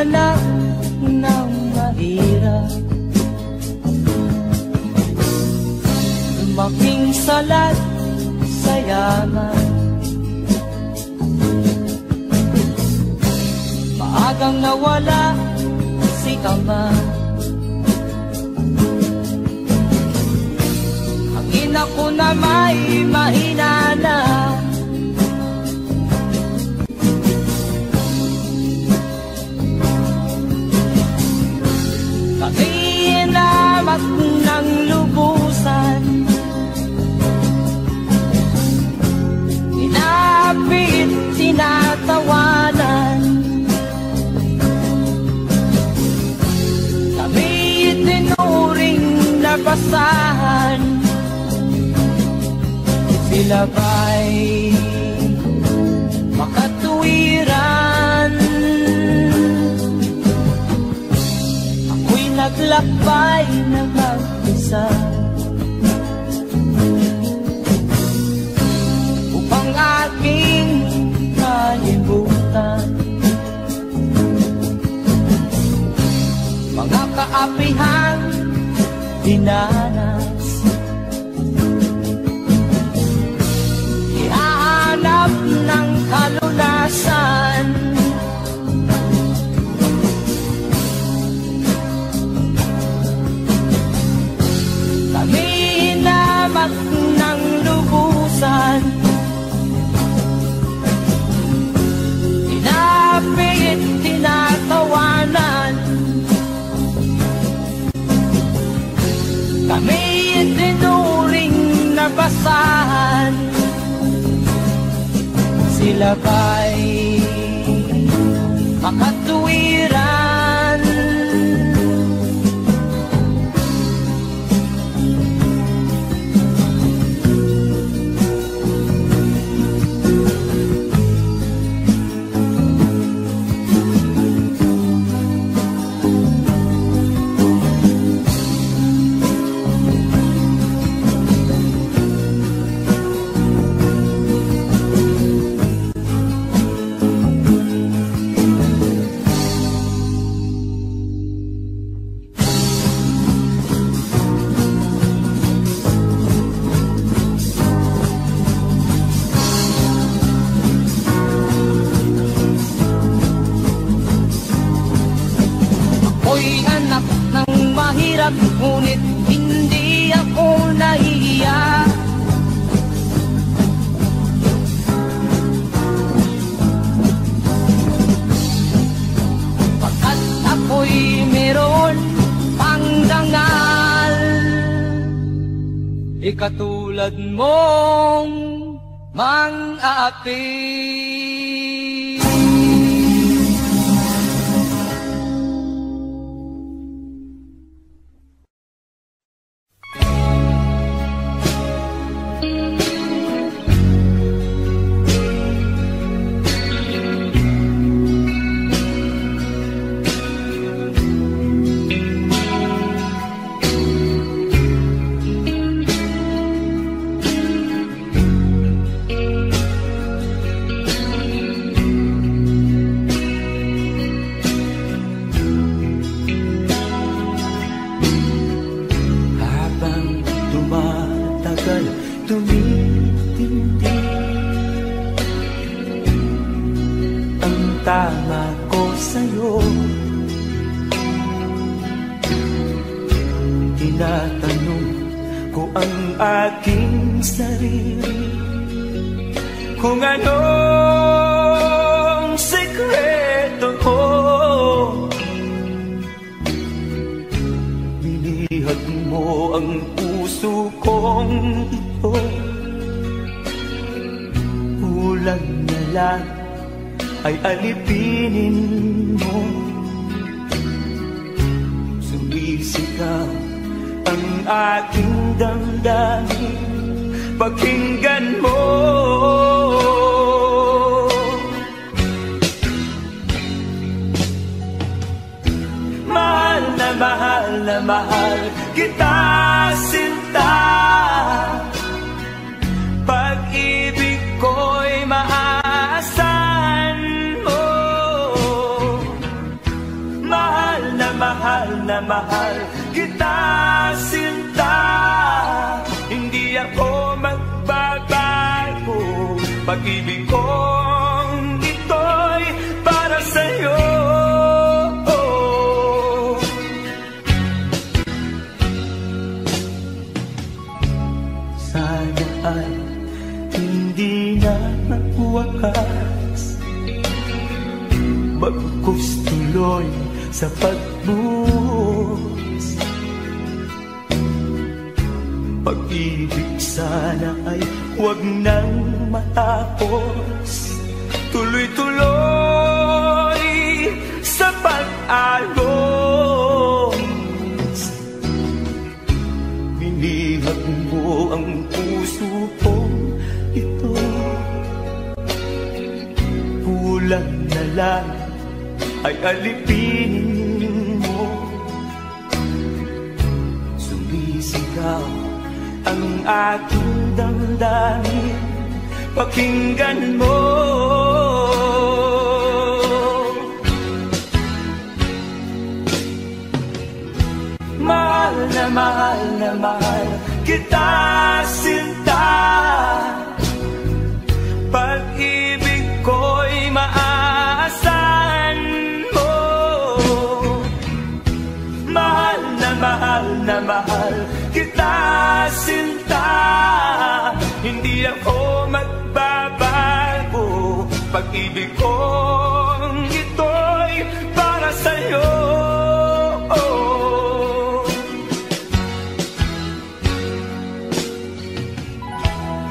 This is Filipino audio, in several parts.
anak ng mahirap, lumaking salat sa yaman. Maagang nawala si ama, ang ina ko na may mahina na. Kami inamat ng lubusan, inapit, tinatawanan. Kami itinuring na basahan, sila ba'y makatuwiran? Ako'y naglakbay na mag-isa upang aking kalimutan mga kaapihang dinanas. Ihahanap ng kalunasan, kami inamat ng lubusan, inapit, tinatawanan. Kami itinuring na basahan, sila ba'y makatuwiran? Ngunit hindi ako nahihiya, pagkat ako'y meron pang dangal. Ikatulad mong mang-aapi. Tama ko sa'yo, tinatanong ko ang aking sarili kung anong sekreto ko. Binihag mo ang puso kong ito, kulang na lang ay alipinin mo. Sumisigaw ang aking damdamin, pakinggan mo. Mahal na mahal kita, sinta. Pag-ibig ko'y maaasahan mo. Pag-ibig kong ito'y para sa'yo. Sana ay hindi na magwakas, bagkus tuloy sa pagbuhos. Pag-ibig sana ay huwag nang matapos, tuloy-tuloy sa pag-agos. Binihag mo ang puso kong ito, kulang na lang ay alipinin mo. Sumisigaw ang aking damdamin, pakinggan mo. Mahal na mahal na mahal kita, sinta. Pag-ibig ko'y maaasahan mo. Mahal na mahal na mahal kita, sinta. Hindi ako magbabago. Pag-ibig kong ito'y para sa'yo.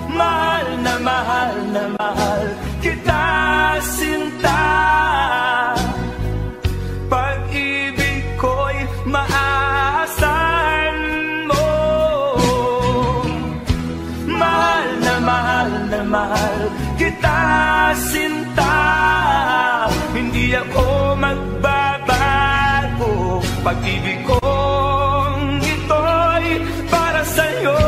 Mahal na mahal kita, sinta. Pag-ibig ko'y maaasahan mo. Mahal na mahal kita, sinta. Hindi ako magbabago. Pag-ibig kong ito'y para sa'yo.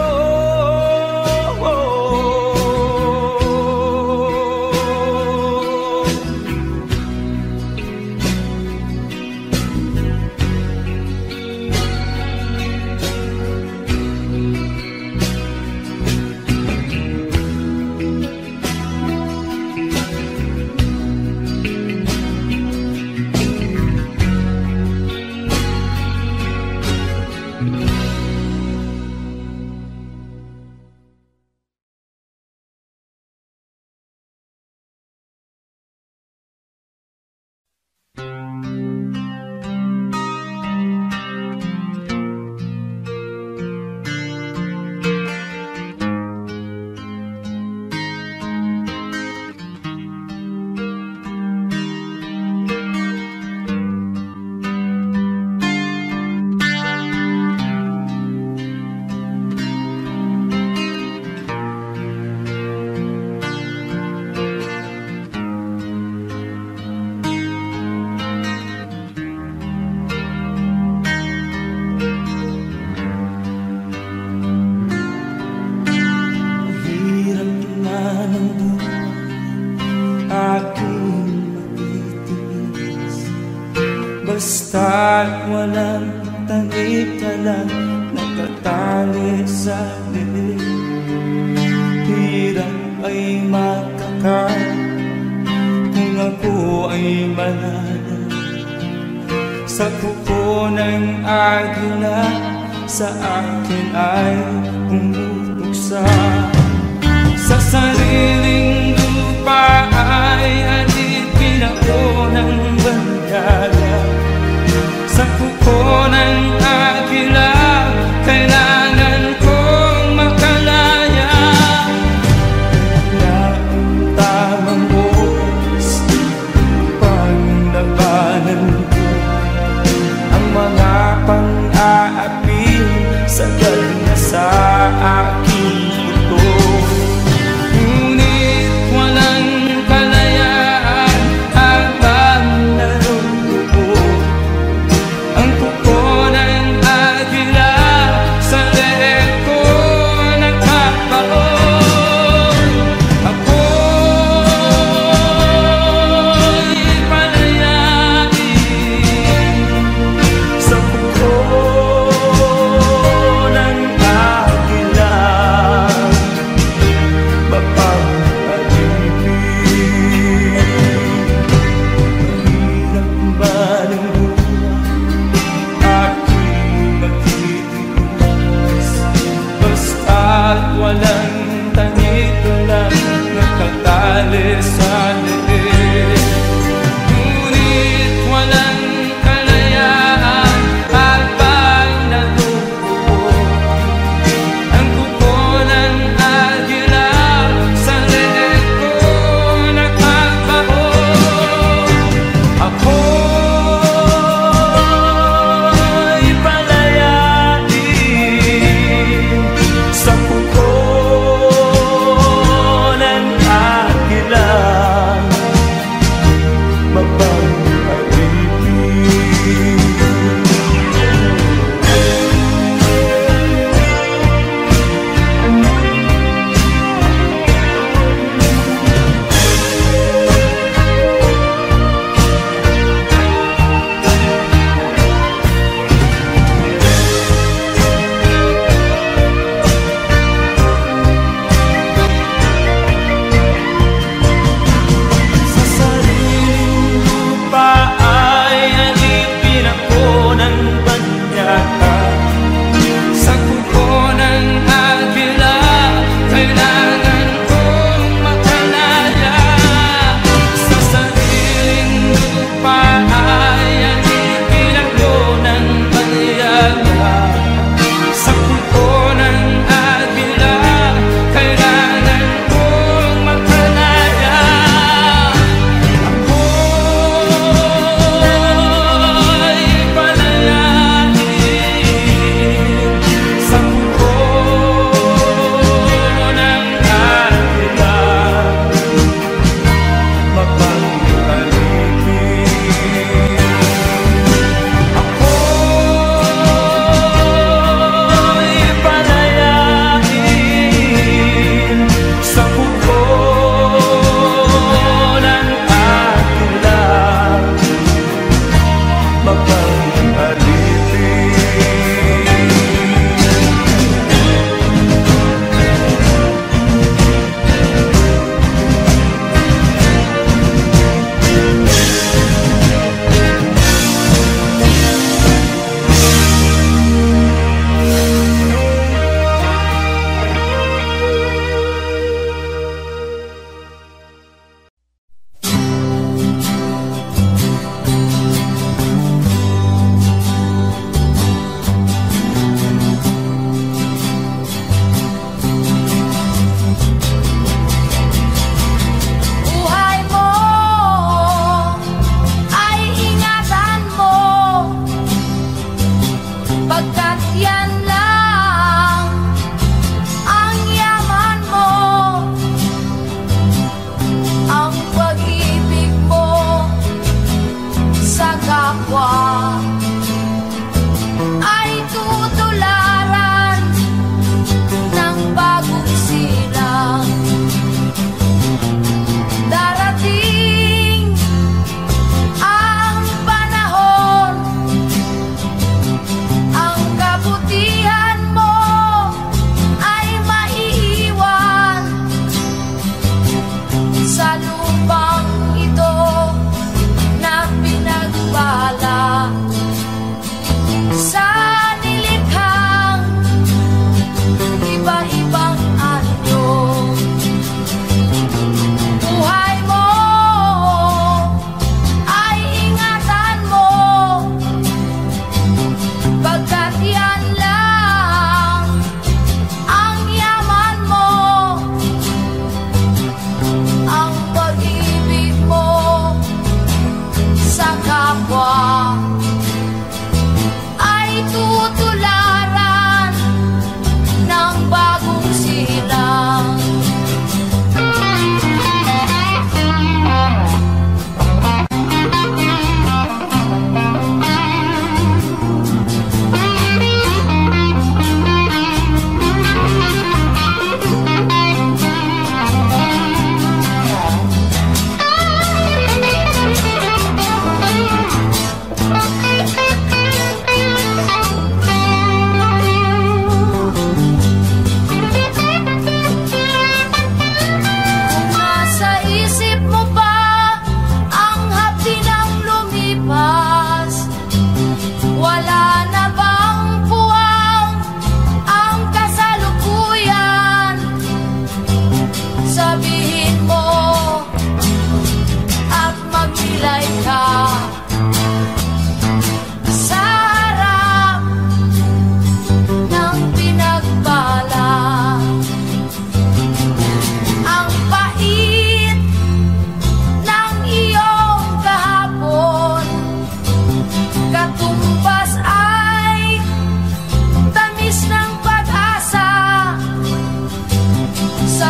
Basta't walang tanik ka lang nakatali sa liig. Hirap ay makakain kung ako ay manana. Sa kuko ng agila sa akin ay pumupuksa. Sa sariling lupa ay alipin ako ng bandala. Sa kuko ng agila kailangan kong makalaya. Na ang tamang oras upang labanan ko ang mga pang-aapi sagal na sa aking puto. Ngunit walang kalayaan habang naroroon ang kuko ng agila sa leeg ko nagpapaon. Ako'y palayain sa kuko ng agila.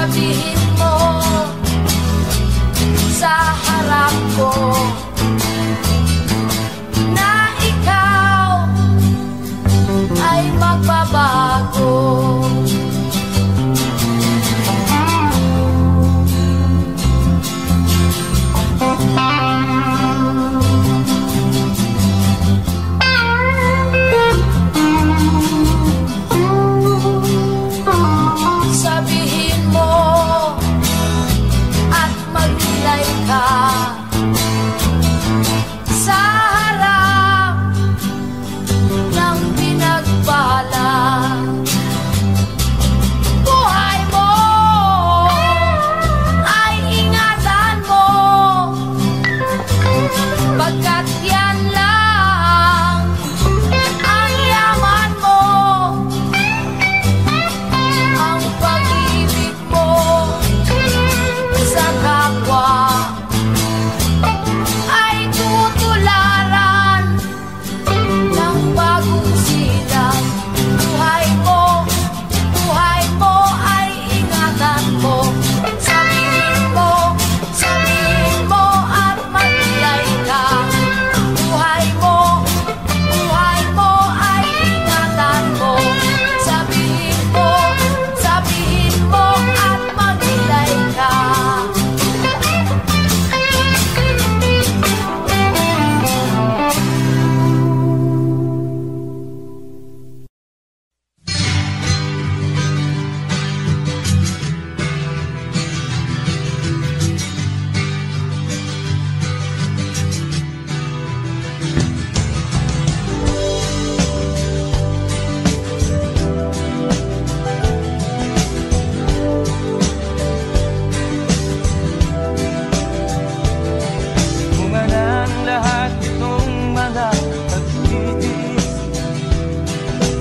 Sabihin mo sa harap ko na ikaw ay magbabago. Sabihin mo at magnilay ka sa harap ng pinagbala. Buhay mo ay ingatan mo, pagkat yan lang ang yaman mo. Ang pag-ibig mo sa kapwa ay tutularan ng bagong silang. Buhay mo ay ingatan mo. Sabihin mo at maglay ka. Buhay mo ay ingatan mo. Sabihin mo at maglay ka. Bunga ng lahat itong mga pagtitiis,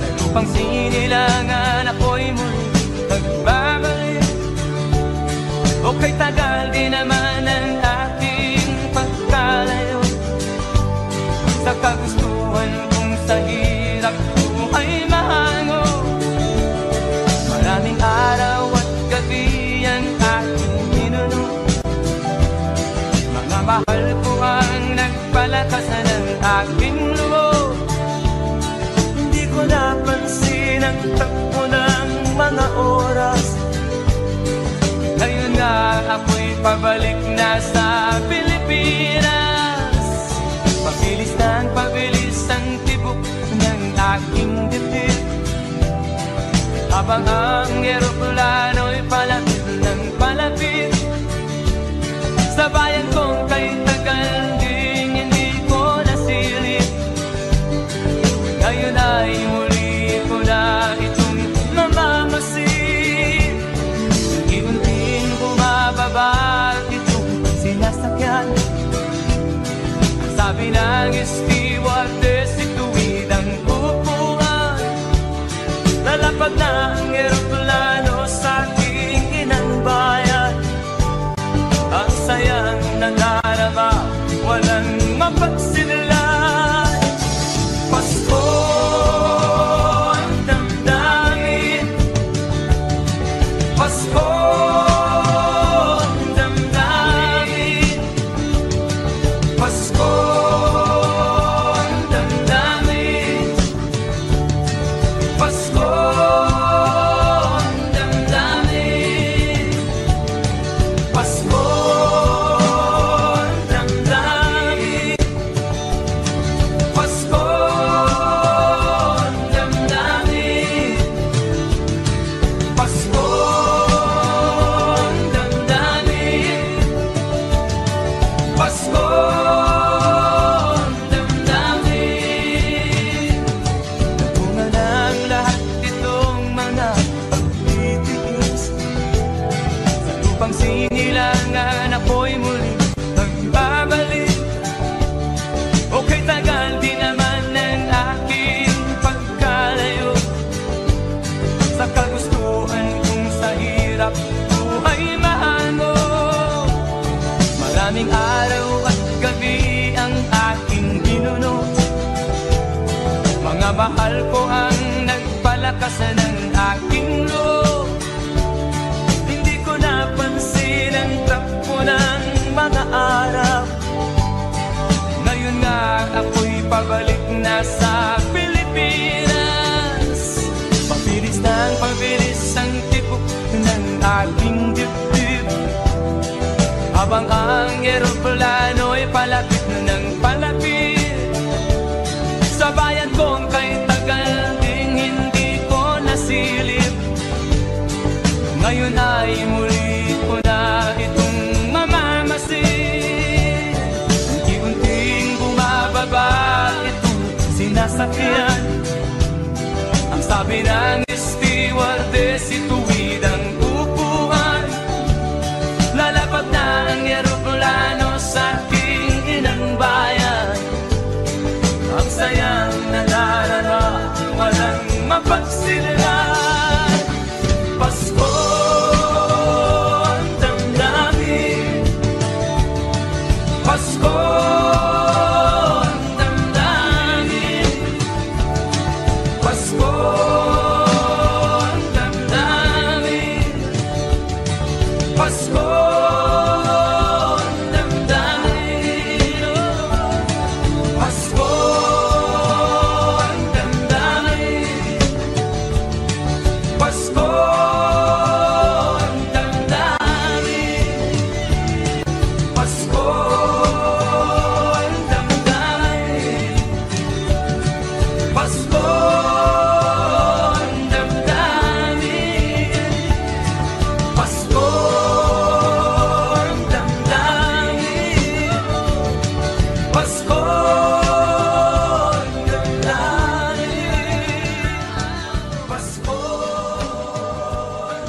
sa lupang sinilangan ako'y muli nagbabalik. O kay tagal din naman ang aking pagkalayo sa kagustuhan kong sa hirap buhay mahango. Maraming araw at gabi ang aking minuno, mga mahal ko ang nagpalakasan ng aking loob. Hindi ko napansin ang takbo ng mga oras. Ngayon nga ako'y pabalik na sa Pilipinas. Pabilis ang tibok ng aking dibdib, habang ang eroplano'y palapit ng palapit sa bayan kong kay tagal ding hindi ko nasilip. Ngayon ay muli ko na itong mamamasid. Unti-unting bumababa itong sinasakyan. Sabi ng stewardess, ituwid ang upuan. Lalapag na ang eroplano sa aking inang bayan. Ang sayang nadarama, walang mapagsinilay. Pasko ang damdamin, Pasko ang damdamin, Pasko ang damdamin, Pasko ang damdamin, Pasko ang damdamin, Pasko ang damdamin, Pasko ang damdamin, Pasko ang damdamin. Bunga ng lahat itong mga pagtitiis, sa lupang sinilangan ako'y muli nagbabalik. O kay tagal din naman ng aking pagkalayo sa kagustuhan kong sa hirap buhay mahango. Maraming araw at gabi ang aking binuno, mga mahal ko ang nagpalakasan ng aking loob. Hindi ko tibok ng aking dibdib. Habang ang eroplano'y palapit ng palapit sa bayan kong kay tagal ding hindi ko nasilip. Ngayon ay muli ko na itong mamamasin. Unti-unting bumababa itong sinasakyan. Ang sabi ng stewardess, ituwid ang upuan. Lalapag na ang eroplano sa aking inang bayan. Ang sayang nadarara, walang mapagsilan. Pasko ang damdamin, Pasko ang damdamin, Pasko ang damdamin, Pasko ang damdamin, Pasko ang damdamin, Pasko ang damdamin, Pasko ang damdamin, Pasko ang damdamin, Pasko ang damdamin, Pasko ang damdamin, Pasko ang damdamin, Pasko ang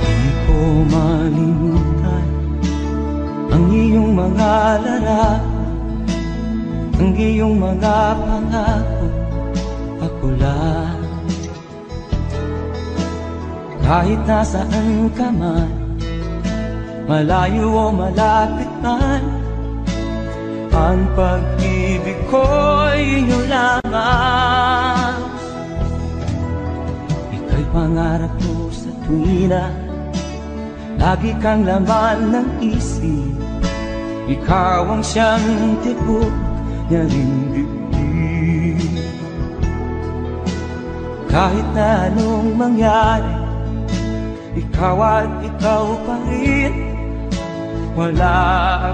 Di ko malimutan ang iyong mga larap, ang iyong mga pangako, ako lang. Kahit nasaan ka man, malayo o malapit man, ang pag-ibig ko'y iyo lamang. Ika'y pangarap ko sa tuwina, lagi kang laman ng isip. Ikaw ang siyang tibok niya ring dibdib. Kahit na anong mangyari, ikaw at ikaw pa rin. Wala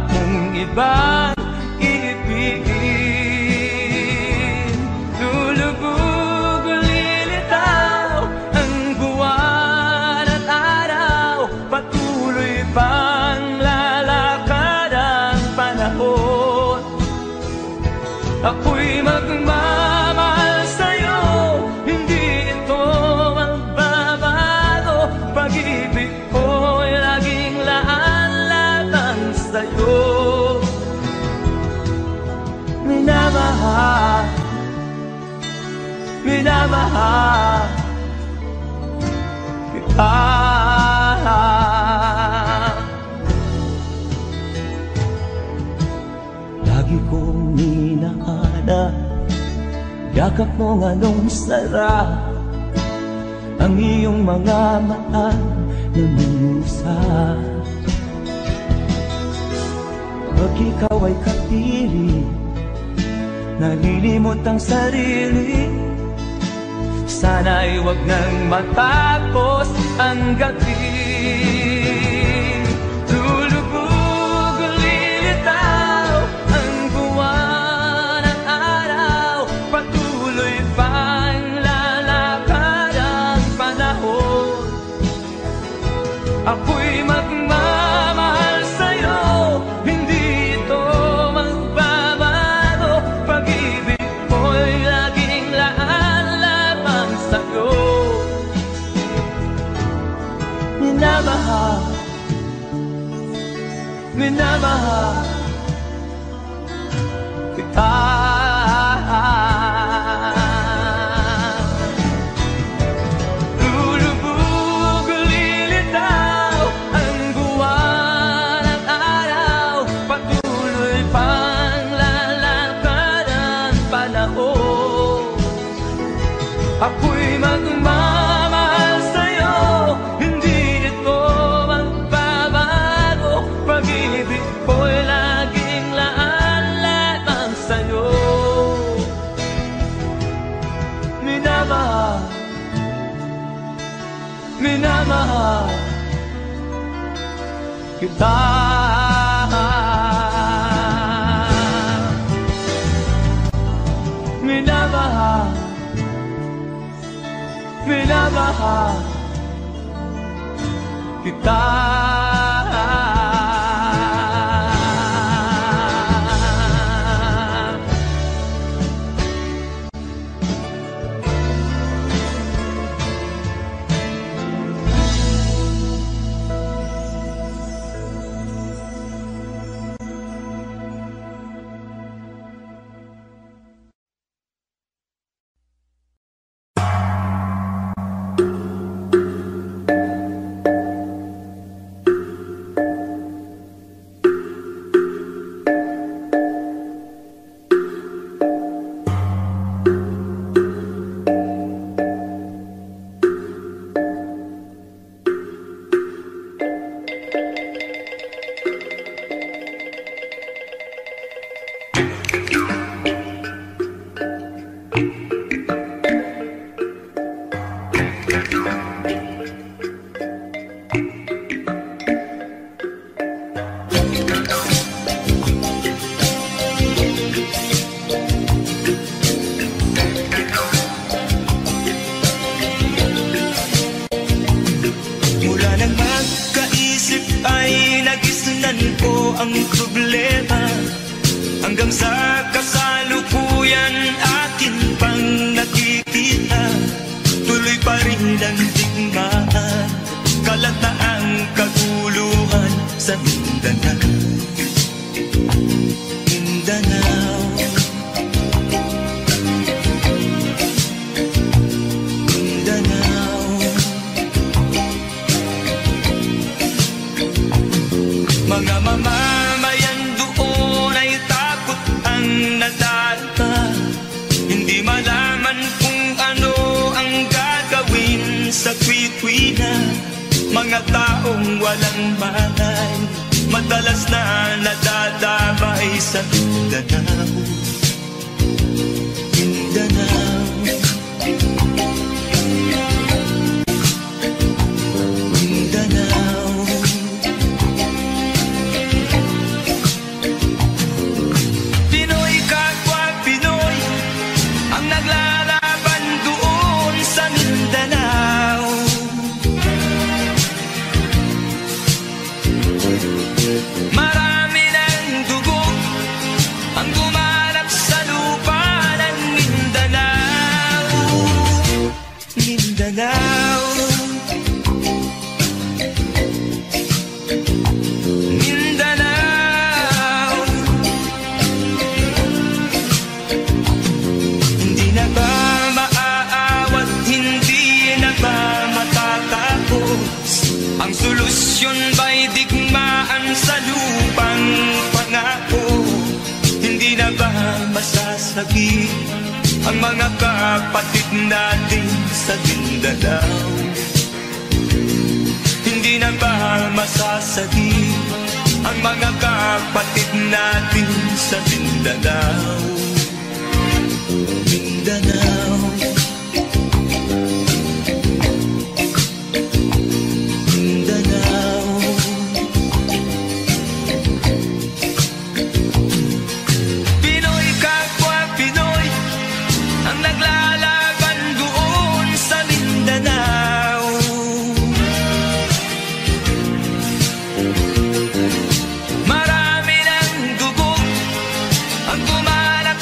akong ibang iibigin. Lulubog o lilitaw ang buwan at araw, patuloy pang lalakad ang panahon. Ako'y magmamahal sa'yo, hindi ito magbabago. Pag-ibig ko'y laging laan-laan sa'yo. Minamahal, minamahal kita. Lagi kong minahana, yakap mong anong sarap, ang iyong mga mata na musa. Pag ikaw ay kapili, nalilimot ang sarili. Sana'y wag nang matapos ang gabi. Lulubog o lilitaw ang buwan at araw, patuloy pang lalakad ang panahon. Ako'y magmamahal sa'yo, hindi ito magbabago. Pag-ibig ko'y laging laan lamang sa'yo. minamahal, minamahal kita. Lulubog, lilitaw ang buwan at araw, patuloy pang lalakad ang panahon. Ako'y magmamahal sa'yo, hindi ito magbabago. Pag-ibig ko'y laging laan sa'yo. Minamahal, minamahal kita. Minamahal, minamahal kita. Ang problema hanggang sa kasalukuyan akin pang nakikita, tuloy pa rin ang digmaan, kalataang kaguluhan sa Mindanao. Mindanao, Mindanao, mga mamamayan doon ay takot ang nadarama, hindi malaman kung ano ang gagawin sa kwit-kwina. Mga taong walang malay, madalas na nadadamay sa Mindanao. Mindanao, Mindanao, Pinoy kapwa Pinoy ang naglalaban doon sa Mindanao. Marami ng dugo ang gumanap sa lupa ng Mindanao. Mindanao, Mindanao, hindi na ba maaawat, hindi na ba matatapos? Ang solusyon ba'y digmaan sa lupang pangako? Hindi na ba masasagi ang mga kapatid natin sa Mindanao? Hindi na ba masasagi ang mga kapatid natin sa Mindanao? Mindanao, Mindanao, Pinoy kapwa Pinoy ang naglalaban doon sa Mindanao. Marami ng dugo ang gumanap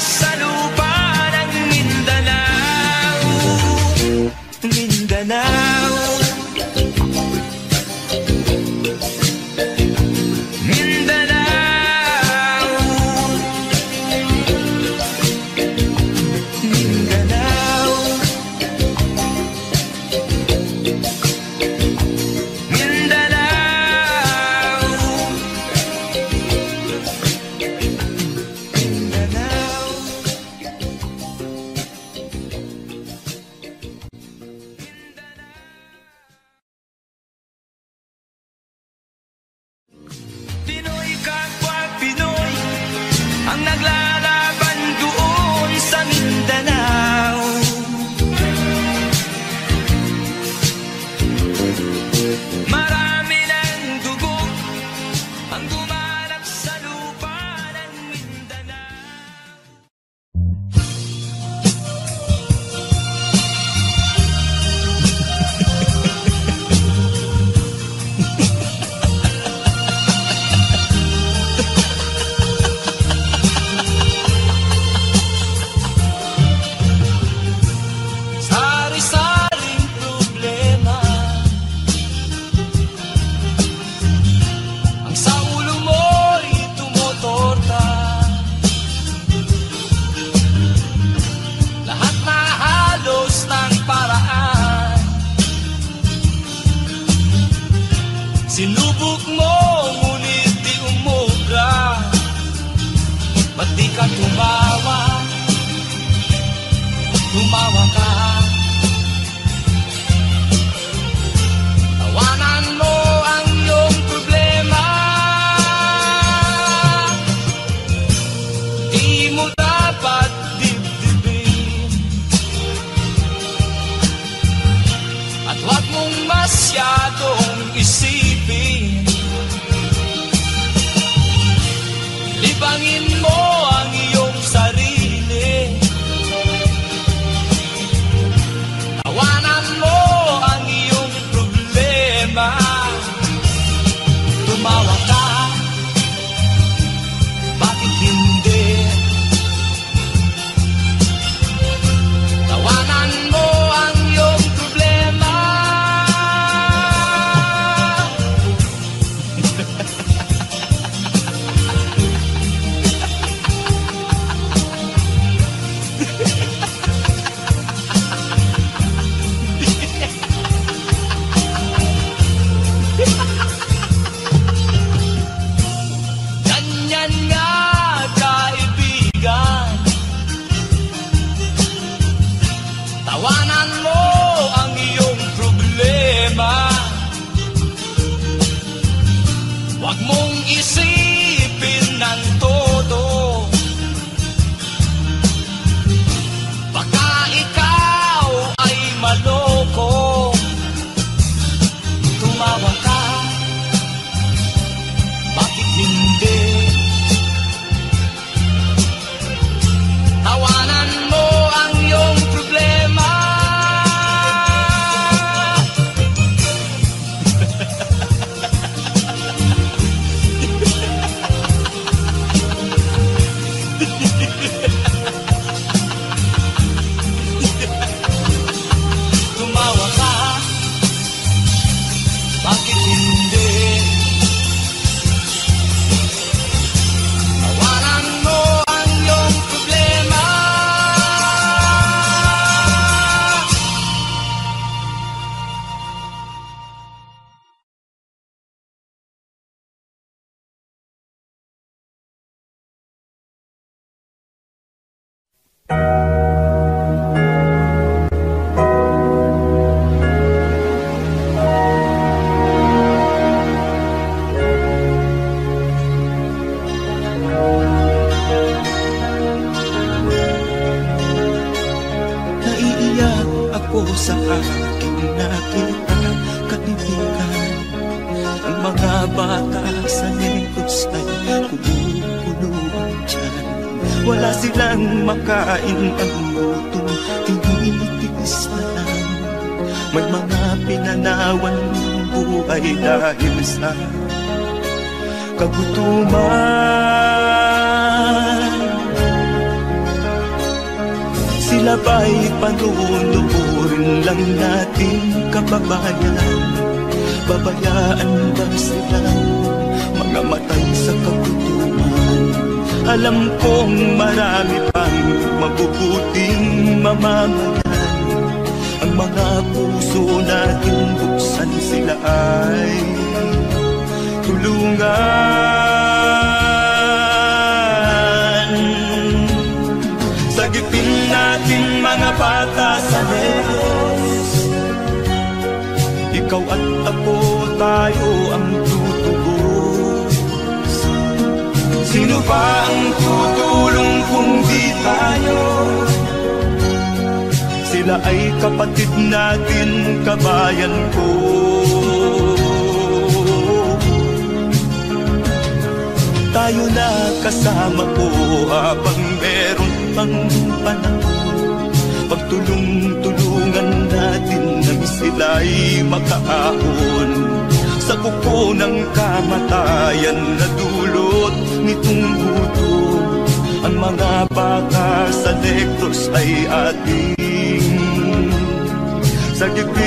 Sinubok mo, ngunit di umubra. Ba't di ka tumawa? Tumawa ka. Tawanan mo ang iyong problema. Di mo dapat dibdibin. At huwag mong masyadong isipin. Libangin mo ang iyong sarili. Tawanan mo ang iyong problema. Tumawa ka, bakit hindi? Tawanan mo ang iyong problema. Ganyan nga, kaibigan. Tawanan mo ang iyong problema. Huwag mong isipin ng todo. Baka ikaw ay maloko. Tumawa ka, bakit hindi? Tawanan mo ang iyong problema. Tumawa ka, bakit hindi? Tawanan mo ang iyong problema. Naiiyak ako sa aking nakita, kaibigan. Ang mga bata sa negos ay kumukulong dyan. Wala silang makain, ang gutom tinitiis na lang. May mga pinanawan ng buhay dahil sa kagutuman. Sila ba'y panunurin lang natin, kababayan? Pabayaan ba silang mga matay sa kagutuman? Alam kong marami pang mabubuting mamamayan. Ang mga puso natin buksan sila ay tulungan. Sagipin natin mga bata sa Negros. Ikaw at ako, tayo ang tutubos. Sino ba ang tutulong kung di tayo? Sila ay kapatid natin, kabayan ko. Tayo na kasama ko habang meron pang panahon. Pagtulong-tulungan natin nang sila'y makaahon sa kuko ng kamatayan na dulot nitong gutom. Ang mga bata sa Negros ay ating sagipin.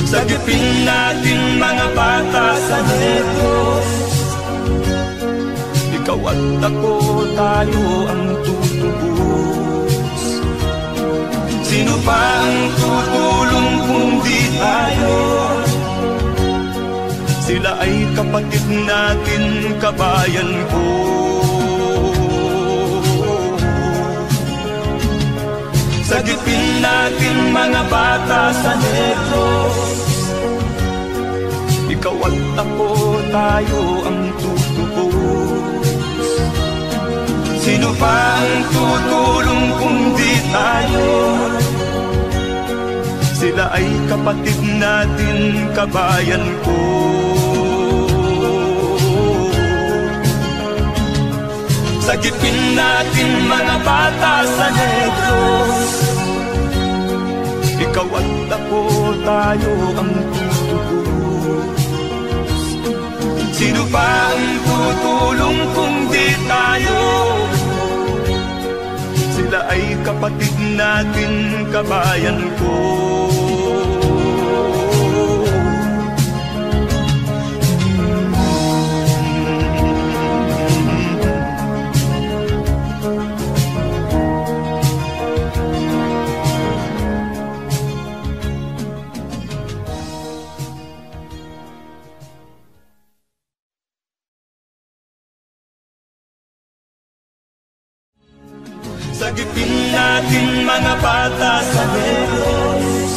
Sagipin natin mga bata sa Negros. Ikaw at ako, tayo ang tutubos. Sino pa ang tutulong kung di tayo? Sila ay kapatid natin, kabayan ko. Sagipin natin mga bata sa Negros. Ikaw at ako, tayo ang tutubos. Sino pa ang tutulong kung di tayo? Sila ay kapatid natin, kabayan ko. Sagipin natin mga bata sa Negros. Ikaw at ako, tayo ang tutubos. Sino pa ang tutulong kung di tayo? Sila ay kapatid natin, kabayan ko. Sagipin natin mga bata sa Negros.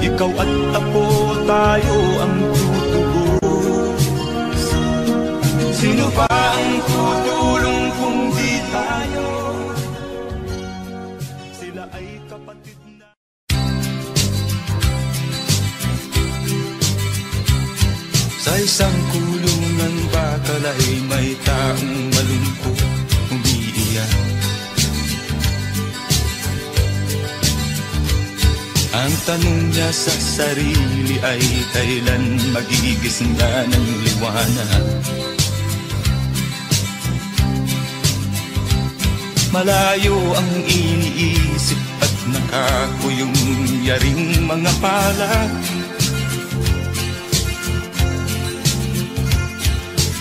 Ikaw at ako, tayo ang tutubos. Sino pa ang tutulong kung di tayo? Sila ay kapatid na. Sa isang kulungan bakal ay may taong malungkot umiiyak. Ang tanong niya sa sarili ay kailan magigising na ng liwanag. Malayo ang iniisip at nakakuyong yaring mga palad.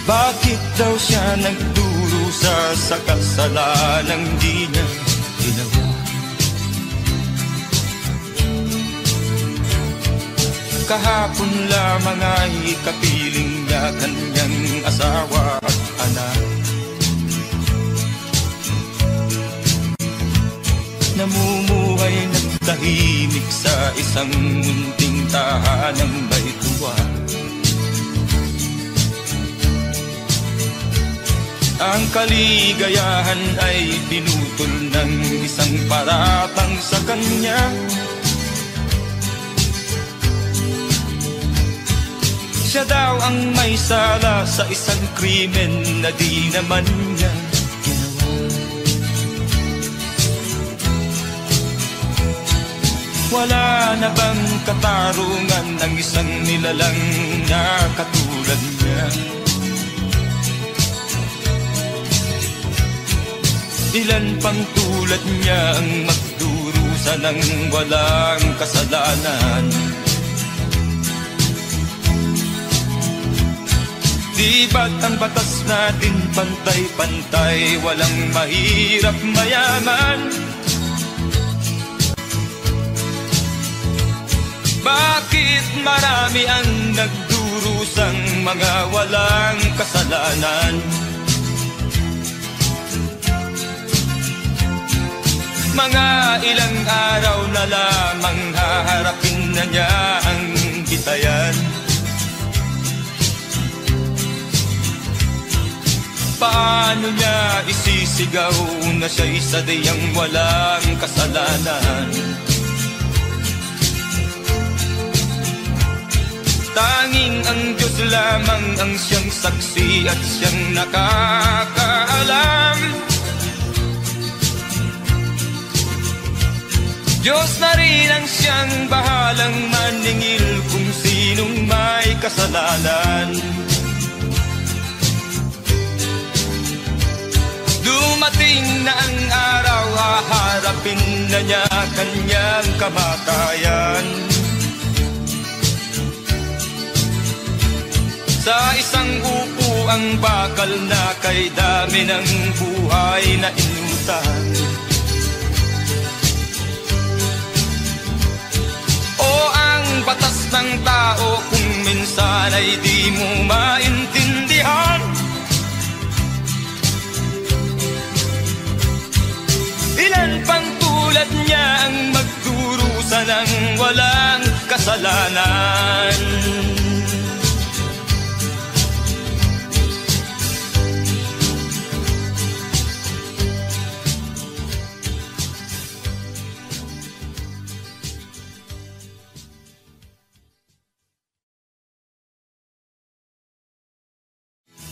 Bakit daw siya nagdurusa sa kasalanang di niya ginawa? Kahapon lamang ay kapiling niya kanyang asawa at anak. Namumuhay ng tahimik sa isang munting tahanang may tuwa. Ang kaligayahan ay pinutol ng isang paratang sa kanya. Siya daw ang may sala sa isang krimen na di naman niya ginawa. Wala na bang katarungan ng isang nilalang na katulad niya? Ilan pang tulad niya ang magdurusa nagdurusa ng walang kasalanan. Di ba't ang batas natin pantay-pantay, walang mahirap mayaman? Bakit marami ang nagdurusang mga walang kasalanan? Mga ilang araw na lamang haharapin na niya ang bitayan. Paano niya isisigaw na siya'y sadyang walang kasalanan? Tanging ang Diyos lamang ang siyang saksi at siyang nakakaalam. Diyos na rin ang siyang bahalang maningil kung sinong may kasalanan. Dumating na ang araw, haharapin na niya kanyang kamatayan. Sa isang upo ang bakal na kay dami ng buhay na inutang. O ang batas ng tao kung minsan ay di mo maintindihan. Ilan pang tulad niya ang magdurusa ng walang kasalanan?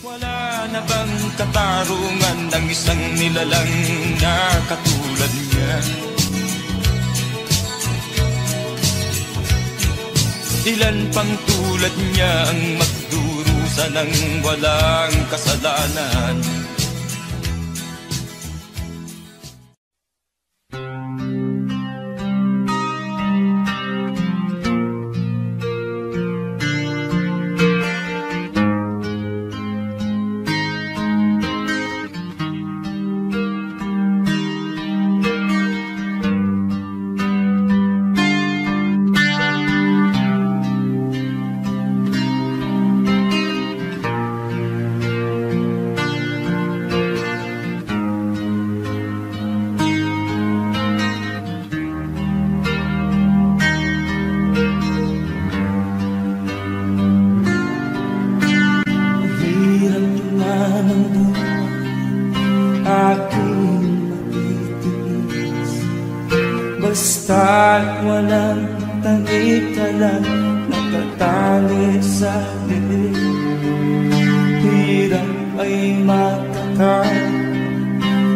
Wala na bang katarungan ng isang nilalang na katulad niya? Ilan pang tulad niya ang magdurusa ng walang kasalanan? Basta't walang tangik-talang nakatangi sa dilim. Hirap ay matakal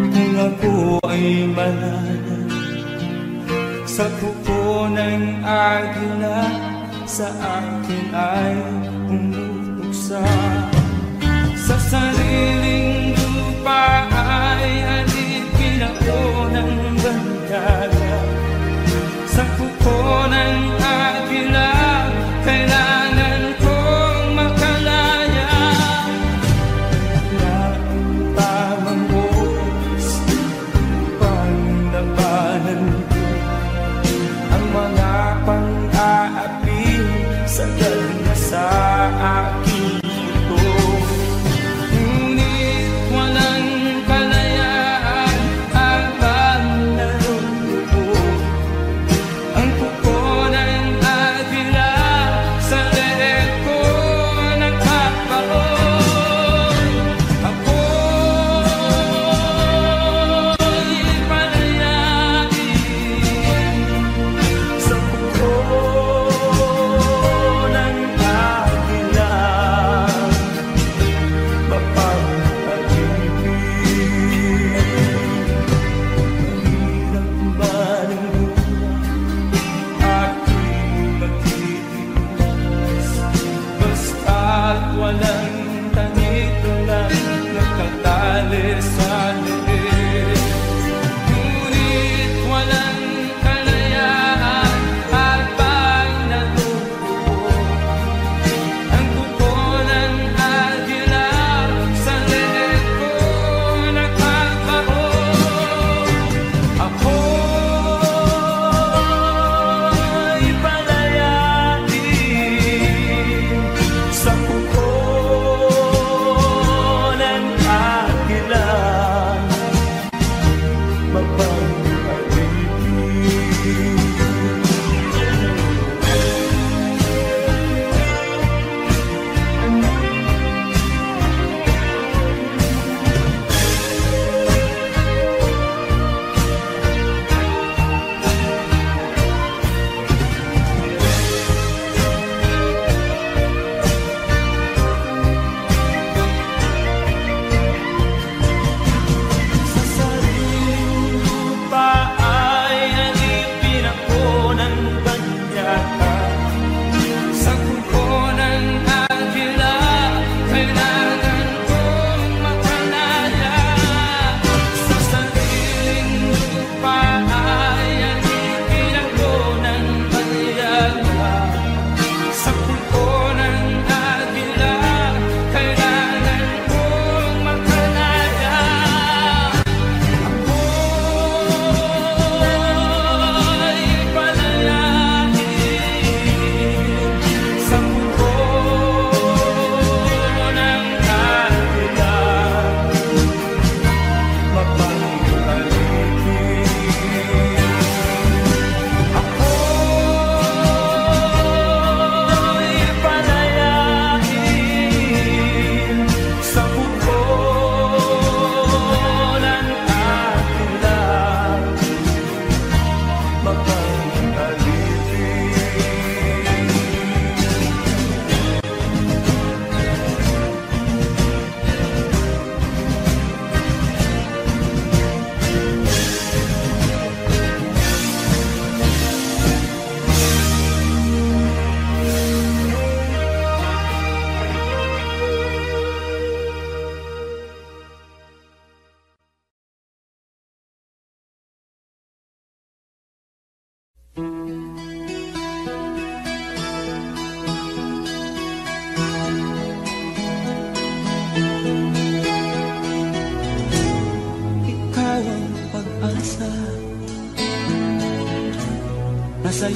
kung ako ay malala. Sa kuko ng agila sa akin ay umutuksa. Sa sariling lupa ay alipin ako ng bandaga. Sa kuko ng agila, kailangan kong makalaya. Na ang tamang oras upang labanan ko ang mga pang-aapi sa na sa aking ito. Ngunit walang kalayaan habang naroroon ang kuko ng agila sa leeg ko nagpapaon. Ako'y palayain sa kuko ng agila.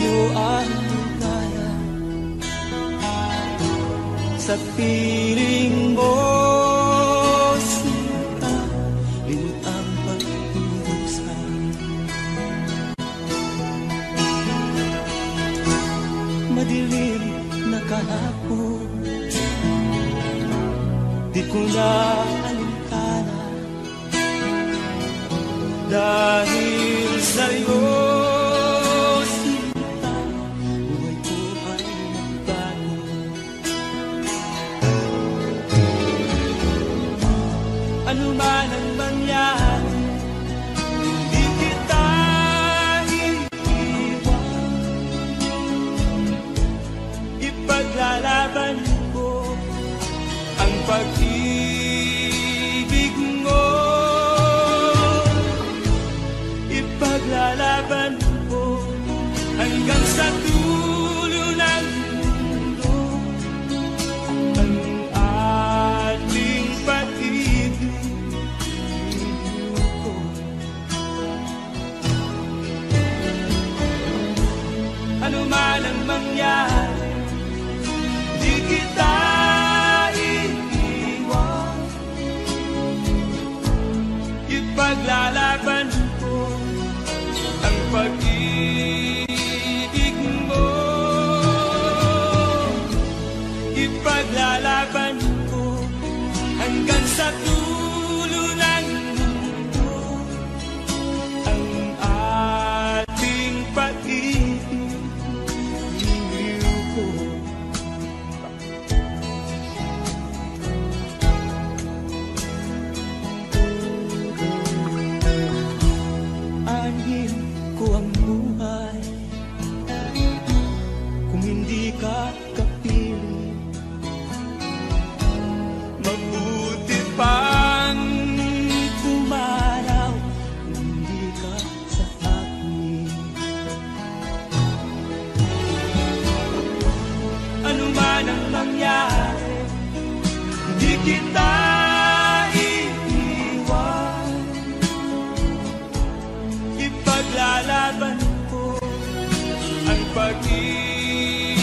sa'yo ang ligaya. Sa piling mo, sinta, limot ang pag-iusa. Madilim na kahapon, di ko na alintana, dahil sa'yo, sinta, buhay ko ay nagbago. Ano man ang mangyari, di kita iiwan. Ipaglalaban ko ang pag-ibig mo. Ipaglalaban ko hanggang sa dulo ng mundo ang ating pag-ibig ko. Ano man ang mangyari, di kita iiwan. Ipaglalaban ko ang pag-ibig mo. Ipaglalaban ko hanggang sa dulo ng mundo ang ating pag-ibig ko. Anhin ko ang buhay kung hindi ka kapiling. Mabuti pang pumaraw kung hindi ka sa akin. Ano man ang mangyari, hindi kita iiwan. Ipaglalaban ko ang pag-ibig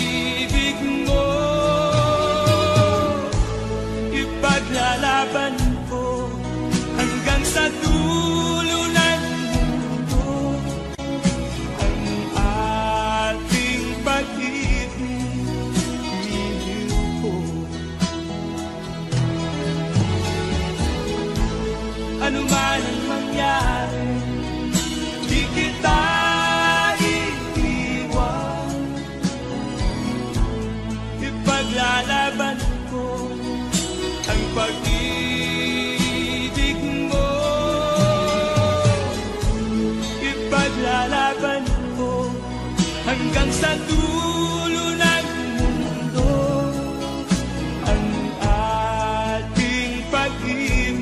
mo. Ipaglalaban ko hanggang sa dulo ng mundo ang ating pag-ibig ko. Ano man ang mangyari, di kita iiwan. Ipaglalaban ko ang pag-ibig mo. Ipaglalaban ko hanggang sa dulo ng mundo ang ating pag-ibig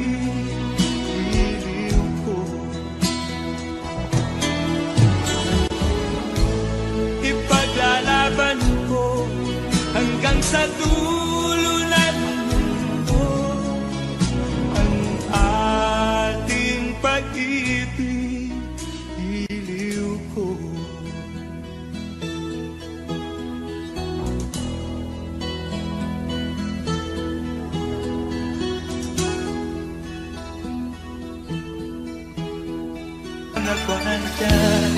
ko. Ipaglalaban ko hanggang sa dulo ng mundo ang ating pag-ibig ko. Nagwanandyan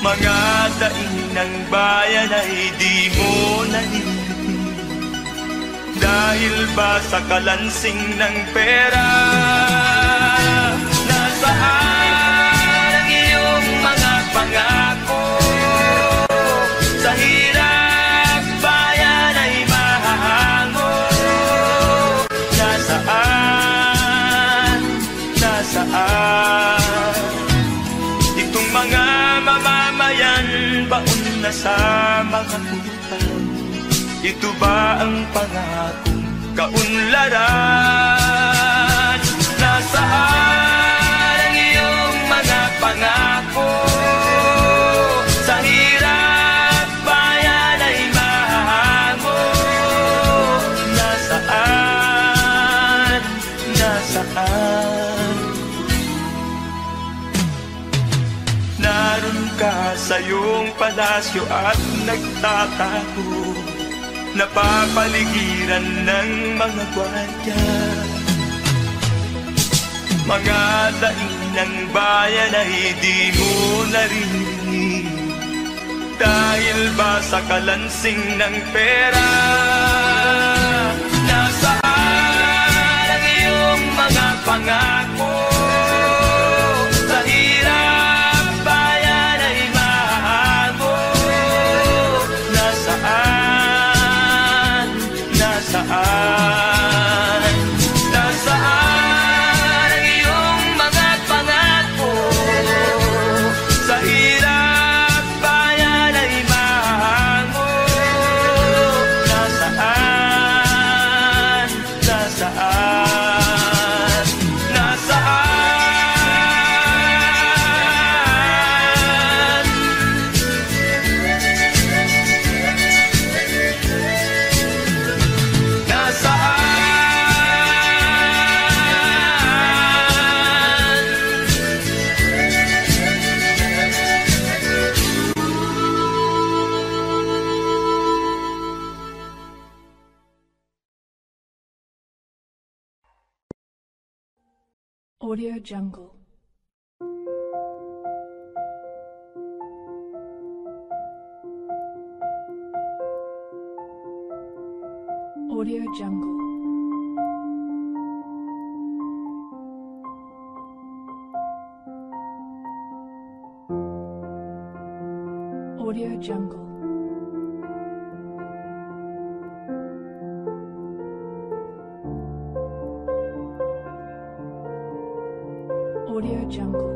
mga daing ng bayan ay di mo nalimutin. Dahil ba sa kalansing ng pera, nasaan ang iyong mga pangako? Sa hirap bayan ay mahahango. Nasaan, nasaan itong mga mamamayan, baon na sa mga hutan? Ito ba ang pangakong kaunlaran? Nasaan ang iyong mga pangako? Sa hirap bayan ay mahahango. Nasaan, nasaan? Naroon ka sa palasyo at nagtatago, napapaligiran ng mga gwardiya. Mga daing ng bayan ay di mo naririnig, dahil ba sa kalansing ng pera? Nasaan ang iyong mga pangako? Sa hirap bayan ay mahago. Nasaan? Nasaan? Nasaan ang iyong mga pangako? Sa hirap bayan ay mahago. Nasaan? Nasaan? Nasaan? Audio Jungle. Audio Jungle. Audio Jungle. Audio Jungle.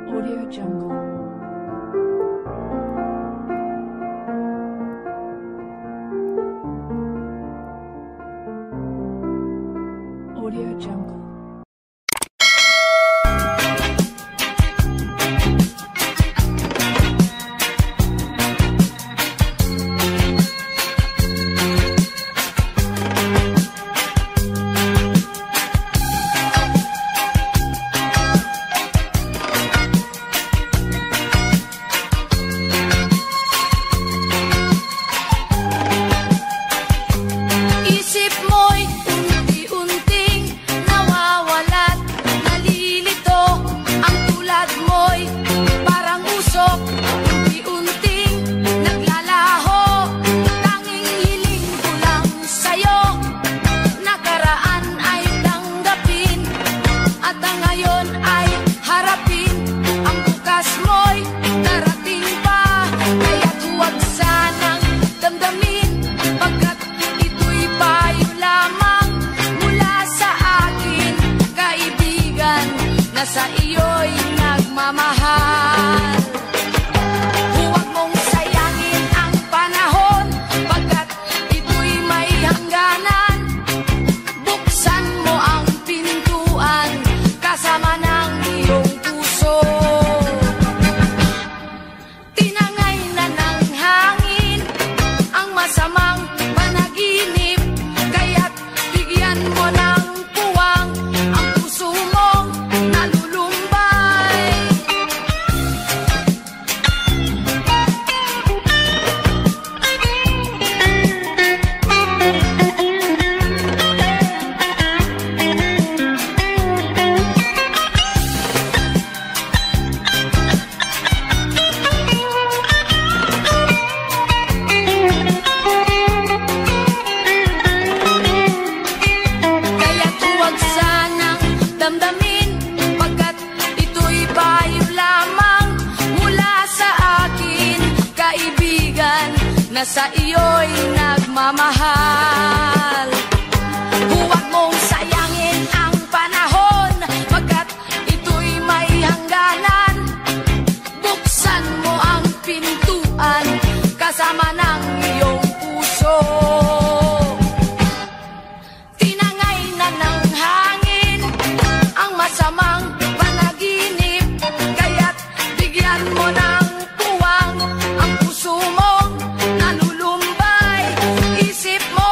Audio Jungle. Audio Jungle. Isip mo'y unti-unting nawawalat, nalilito. Ang tulad mo'y parang usok, unti-unting naglalaho. Tanging hiling ko lang sa'yo, nakaraan ay tanggapin, at ang ngayon ay harapin. Ang bukas mo'y darating pa, kaya't huwag sanang damdamin, pagkat ito'y payo lamang mula sa akin, kaibigan, na sa iyo'y nagmamahal. Huwag mong sayangin ang panahon, pagkat ito'y may hangganan. Buksan mo ang pintuan, kasama ng iyong puso. Tinangay na ng hangin ang masamang panaginip, kaya't bigyan mo ng puwang ang puso mong nalulumbay. Kaya't huwag sanang damdamin, pagkat ito'y payo lamang mula sa akin, kaibigan, na sa iyo'y nagmamahal. Huwag mong sayangin ang panahon, pagkat ito'y may hangganan. Buksan mo ang pintuan, kasama ng iyong puso. Tinangay na ng hangin ang masamang panaginip, kaya't bigyan mo ng puwang ang puso mong nalulumbay. Isip mo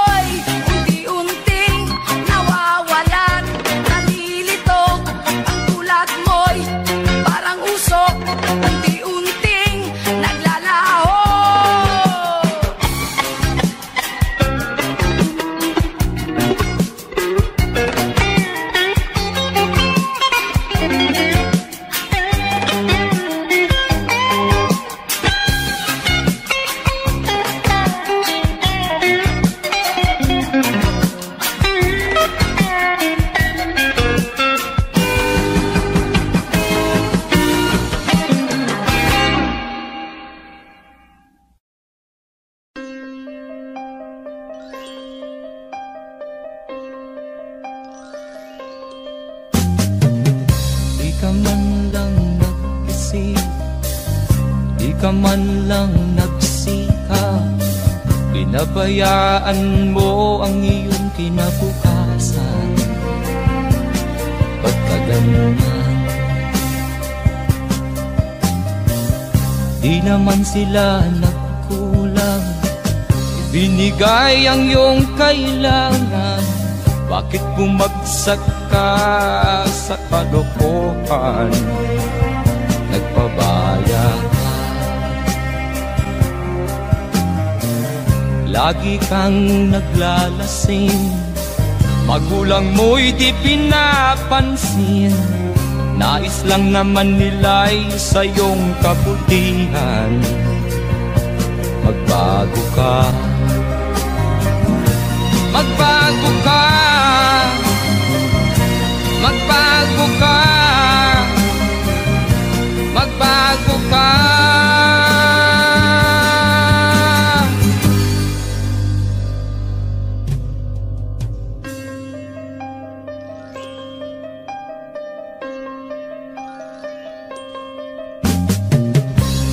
ka man lang nagsikap, pinabayaan mo ang iyong kinabukasan. Pagkaganyan, di naman sila nagkulang, binigay ang iyong kailangan. Bakit bumagsak ka sa kalokohan? Nagpabaya ka, lagi kang naglalasing, magulang mo'y di pinapansin. Nais lang naman nila'y sa iyong kabutihan. Magbago ka, magbago ka, magbago ka, magbago ka.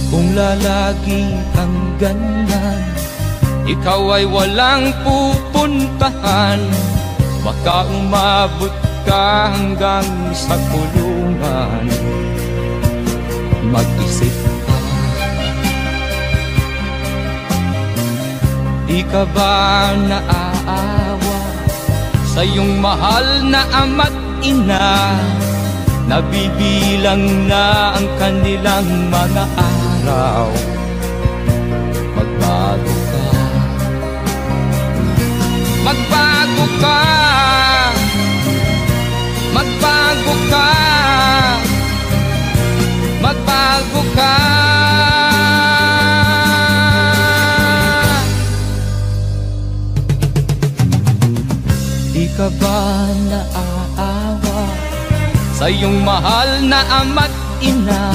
Kung lalagi kang ganyan, ikaw ay walang pupuntahan. Baka umabot ka hanggang sa kulungan. Mag-isip ka, di ka ba naaawa sa iyong mahal na ama't ina? Nabibilang na ang kanilang mga araw. Magbago ka, magbago ka, magbago ka, magbago ka. Di ka ba naaawa sa iyong mahal na ama't ina?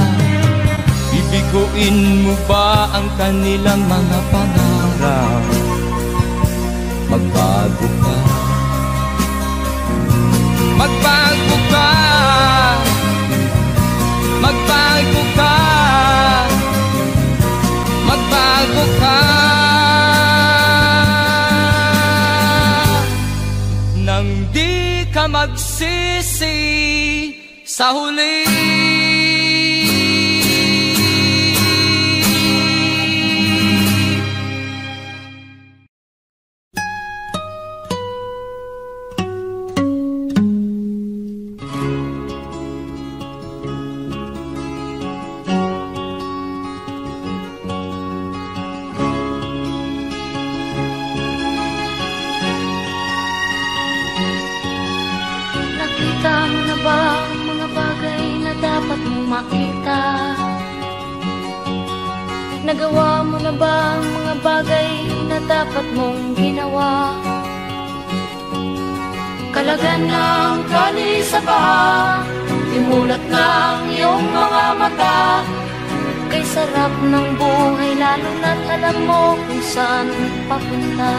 Bibiguin mo ba ang kanilang mga pangarap? Magbago ka, magbago ka, magbago ka, magbago ka. Nang di ka magsisi sa huli. Nagawa mo na ba ang mga bagay na dapat mong ginawa? Kalagan ng kali sa paa, imulat ng iyong mga mata. Kay sarap ng buhay lalo na't alam mo kung saan papunta.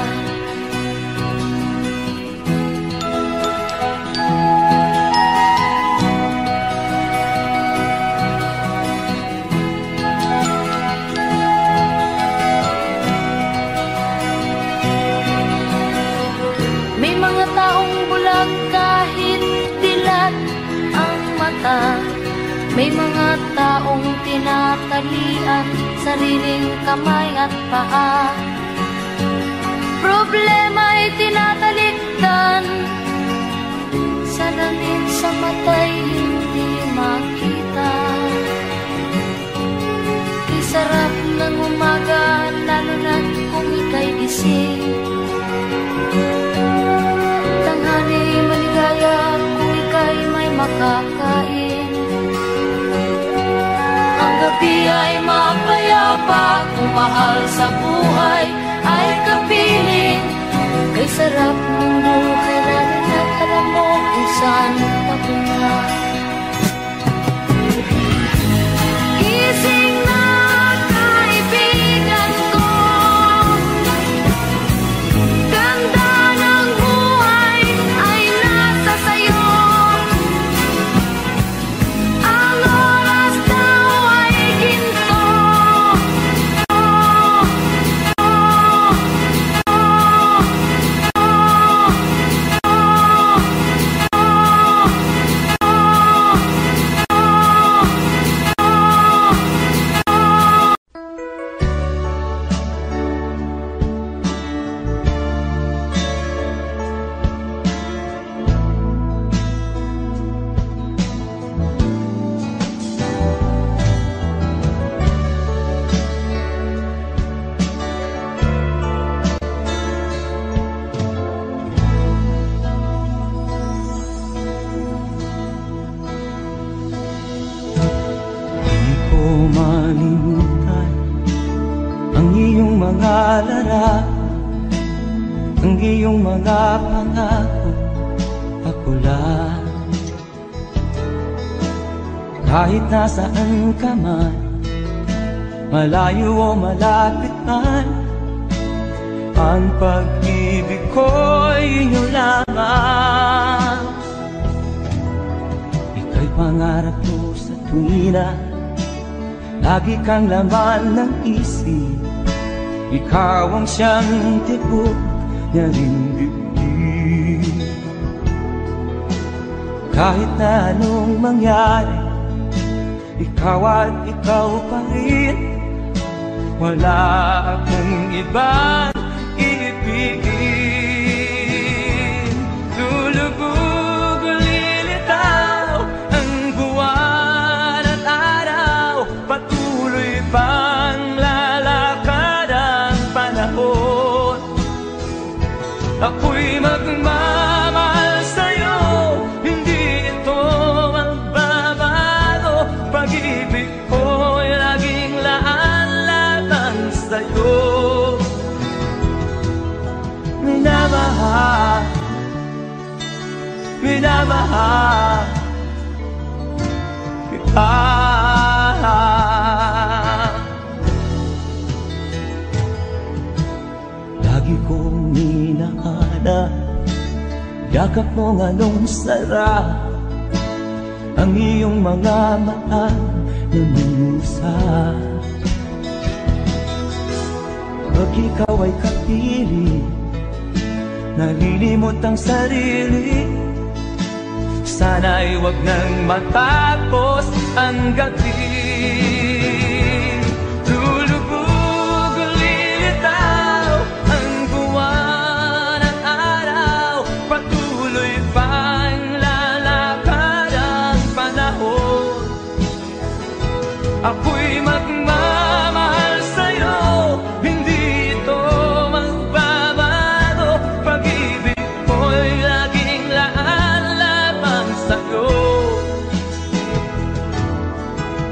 May mga taong tinatalian sariling kamay at paa. Problema'y tinatalikdan, salamin sa mata'y hindi makita. Kay sarap ng umaga, lalo na't kung ika'y gising. Tanghali maligaya kung ika'y may makakain. Ang gabi ay mapayapa, kung mahal sa buhay ay kapiling. Kay sarap ng buhay, lalo na't alam mo kung saan papunta. Gising na kaibigan ko, ganda ng buhay ay nasa sayo. Ang oras daw ay ginto, nalalarawan ang iyong mga pangako, ako lang. Kahit nasaan ka man, malayo o malapit man, ang pag-ibig ko'y inyo lamang. Ika'y pangarap ko sa tuwina, lagi kang laman ng isip. Ikaw ang siyang tibok niya rin bibig. Kahit na anong mangyari, ikaw at ikaw pa rin. Wala akong ibang ibigin. Lulubog o lilitaw ang buwan at araw, patuloy pang lalakad ang panahon. Ako'y magmamahal sa'yo, hindi ito magbabago. Pag-ibig ko'y laging laan-laban sa'yo. Minamahal, minamahal kita. Lagi kong hinahanap yakap mo nga nung sarap, ang iyong mga mata namimusap. Pag ikaw ay kapiling, nalilimot ang sarili. Sana'y wag nang matapos ang gabi. Lulubog o lilitaw ang buwan at araw, patuloy pang lalakad ang panahon. Ako'y magmamahal sa'yo, hindi ito magbabago. Pag-ibig ko'y laging laan-laban sa'yo.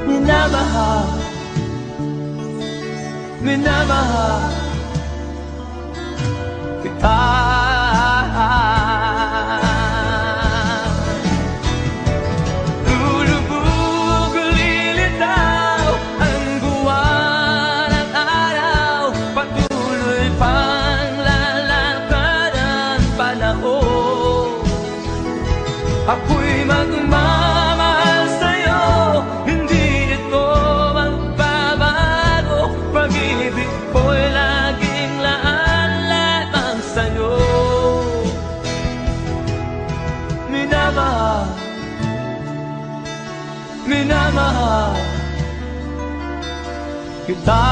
Minamahal, minamahal kita. Lulubog o lilitaw ang buwan at araw, patuloy pang lalakad ang panahon. Ako'y magmamahal sa'yo, hindi ito magbabago. Pag-ibig ko'y laging laan-laban sa'yo. Minamahal, minamahal kita.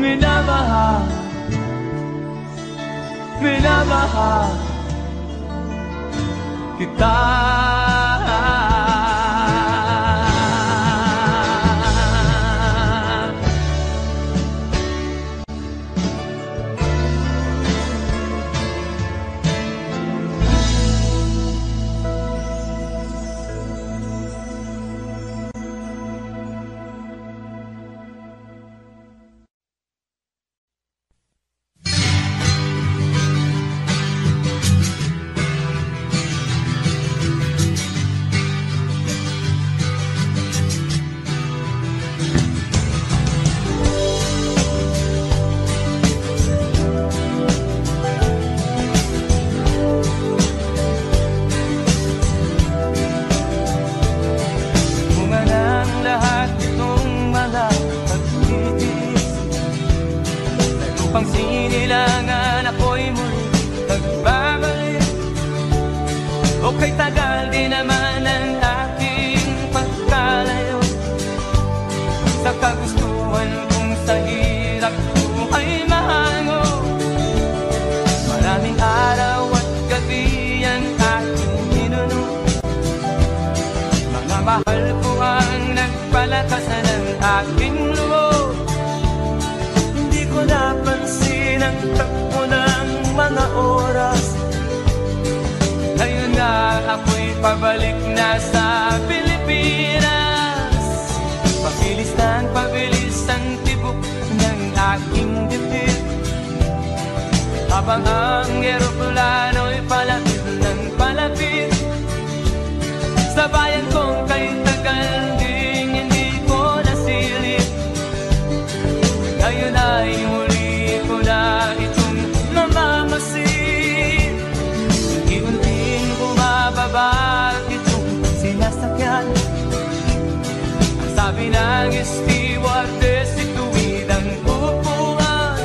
Minamahal, minamahal kita. Upang sinilangan ako'y muli nagbabalik. O kay tagal din naman ang aking pagkalayo sa kagustuhan kong sa hirap buhay mahango. Maraming araw at gabi ang aking ninuno. Mga mahal ko ang nagpalakasan ng aking loob. Hindi ko napansin ang takbo ng mga oras. Ngayon na ako'y pabalik na sa Pilipinas. habang ang eroplano'y palapit ng palapit sa bayan kong kay tagal ding hindi ko nasilip. Ngayon ay muli ko na itong mamamasid. Unti-unting bumababa itong sinasakyan. Ang sabi ng stewardess, ituwid ang upuan.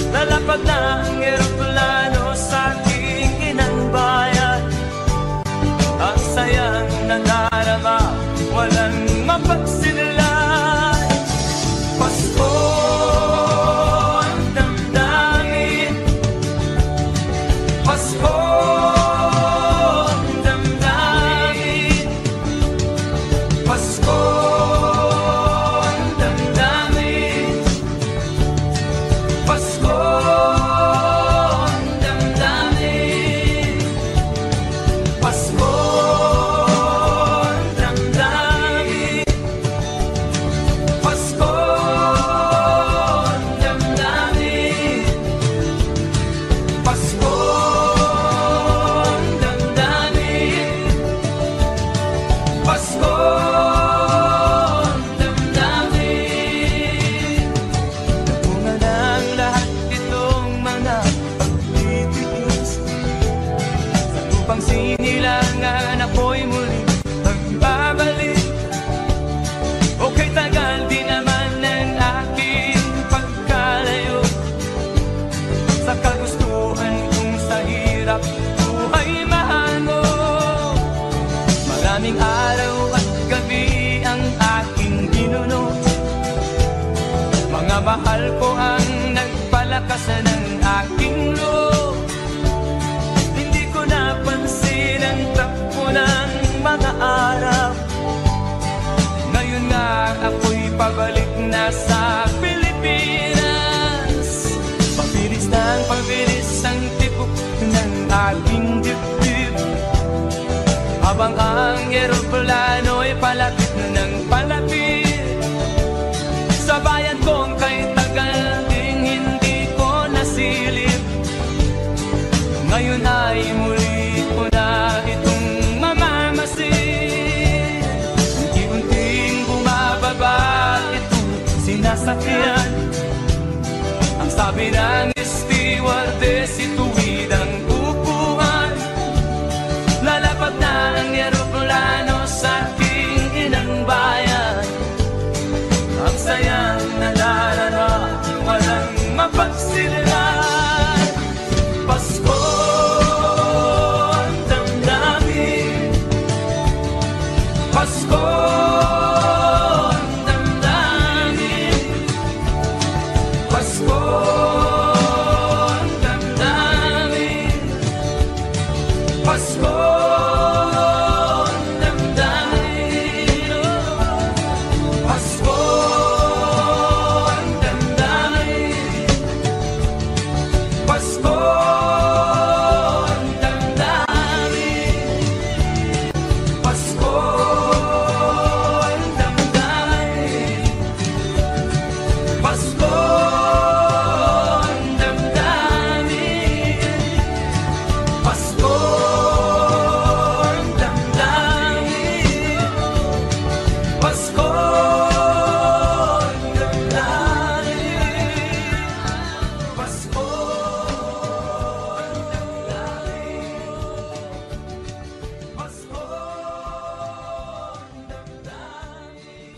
Lalapag na ang eroplano sa aking inang bayan. Ang sayang nadarama, walang mapagsinilay. Pasko ang damdamin, Pasko ang damdamin, Pasko ang damdamin, Pasko ang damdamin, Pasko ang damdamin, Pasko ang damdamin, Pasko ang damdamin, Pasko ang damdamin. Napunga ng lahat itong mga pagtitiis. Sa lupang sinilangan ako'y muli magbabalik. Okay, tagal di naman ng aking pagkalayo sa kagustuhan kong sa hirap buhay mahango. Maraming araw at gabi ang aking ginuno. Mga mahal ko ang nagpalakas ng aking loob. Hindi ko napansin ang takbo ng mga araw. Ngayon nga ako'y pabalik na sa Pilipinas. Pabilis ng pabilis ang tibok ng aking dibdib, habang ang eroplano'y palapit ng palapit sa bayan kong kay tagal ding hindi ko nasilip. Ngayon ay muli ko na itong mamamasid. Unti-unting bumababa itong sinasakyan. Ang sabi ng stewardess, ituwid ang upuan. Lalapag na ang eroplano sa aking inang bayan. Ang sayang nadarama, walang mapagsinilay. Pasko ang damdamin, Pasko ang damdamin, Pasko ang damdamin, Pasko ang damdamin, Pasko ang damdamin, Pasko ang damdamin, Pasko ang damdamin, Pasko ang damdamin, Pasko ang damdamin, Pasko ang damdamin, Pasko ang damdamin, Pasko ang damdamin.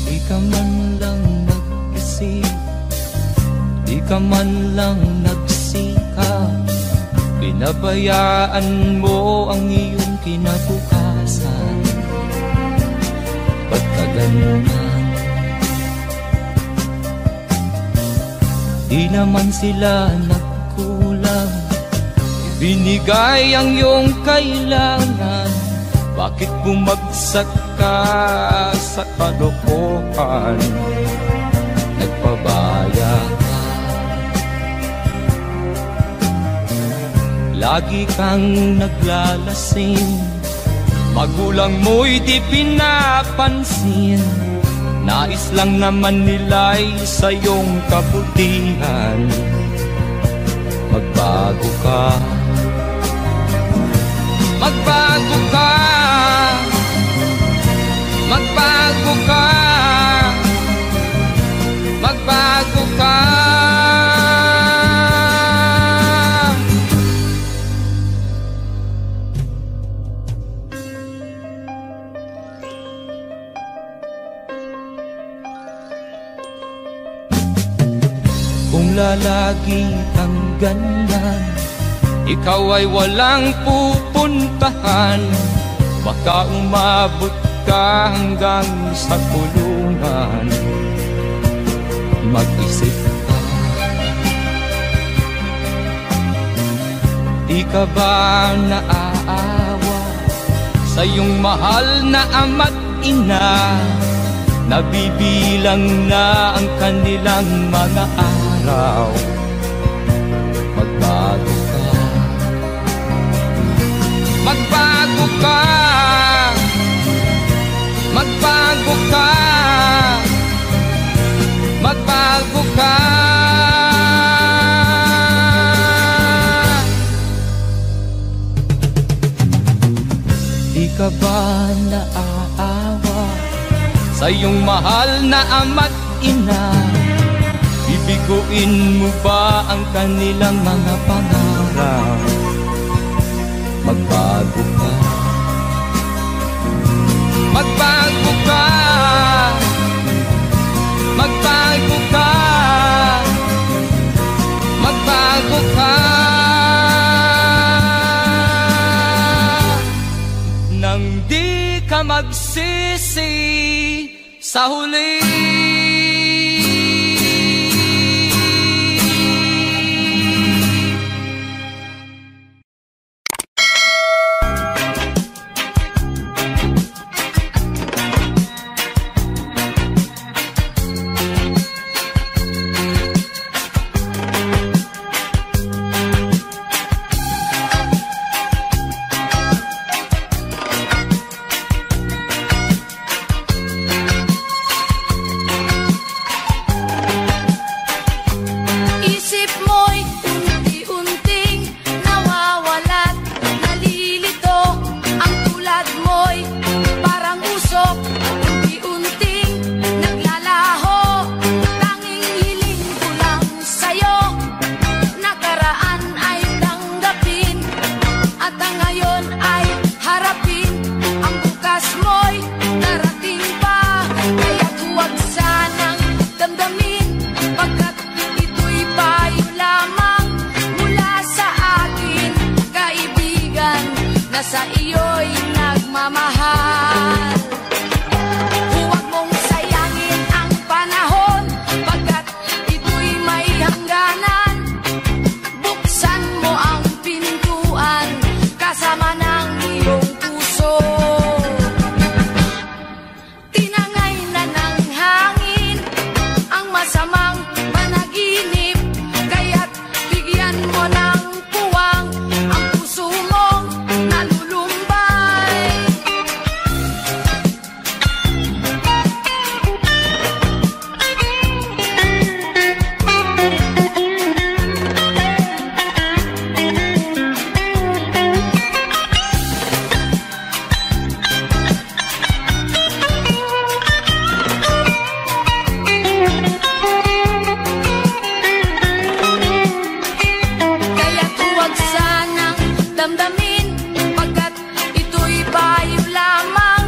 Di ka man lang nag-isip, di ka man lang nagsikap, pinabayaan mo ang iyong kinabukasan. Ba't ka ganyan? Di naman sila nagkulang, ibinigay ang iyong kailangan. Bakit bumagsak ka sa kalokohan? Nagpabaya ka, lagi kang naglalasing. Magulang mo'y di pinapansin, nais lang naman nila'y sa iyong kabutihan. Magbago ka, magbago ka, magbago ka, magbago ka. Kung lalagi kang ganyan, ikaw ay walang pupuntahan. Baka umabot ka hanggang sa kulungan. Mag-isip ka, di ka ba naaawa sa iyong mahal na ama't ina? Nabibilang na ang kanilang mga araw. Magbago ka, magbago ka, magbago ka, magbago ka. Di ka ba naaawa sa iyong mahal na ama't ina? Bibiguin mo ba ang kanilang mga pangarap? Magbago ka, magbago ka, magbago ka, magbago ka. Nang di ka magsisi sa huli. Sa iyo'y nagmamahal. Huwag mong sayangin ang panahon, pagkat ito'y may hangganan. Buksan mo ang pintuan, kasama ng iyong puso. Tinangay na ng hangin ang masamang panaginip, kaya't bigyan mo ng puwang ang puso mong nalulumbay. Kaya't huwag sanang damdamin, pagkat ito'y payo lamang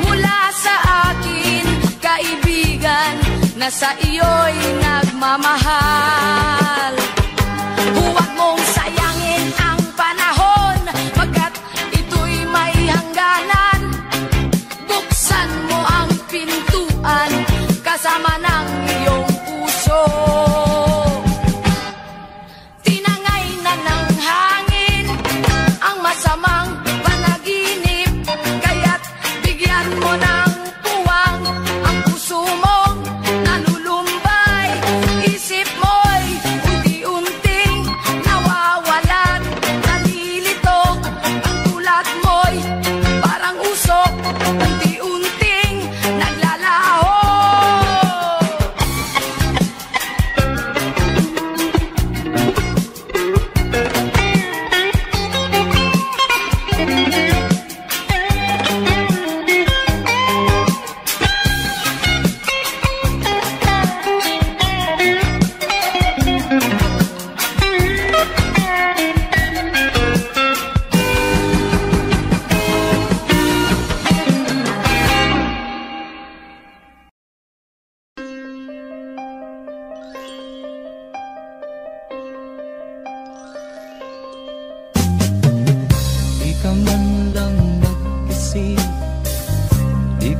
mula sa akin, kaibigan, na sa iyo'y nagmamahal. Huwag mong sayangin ang panahon, pagkat ito'y may hangganan. Buksan mo ang pintuan, kasama ng iyong puso. Tinangay na ng hangin ang masamang panaginip, kaya't bigyan mo ng puwang ang puso mong nalulumbay. Isip mo'y unti-unting nawa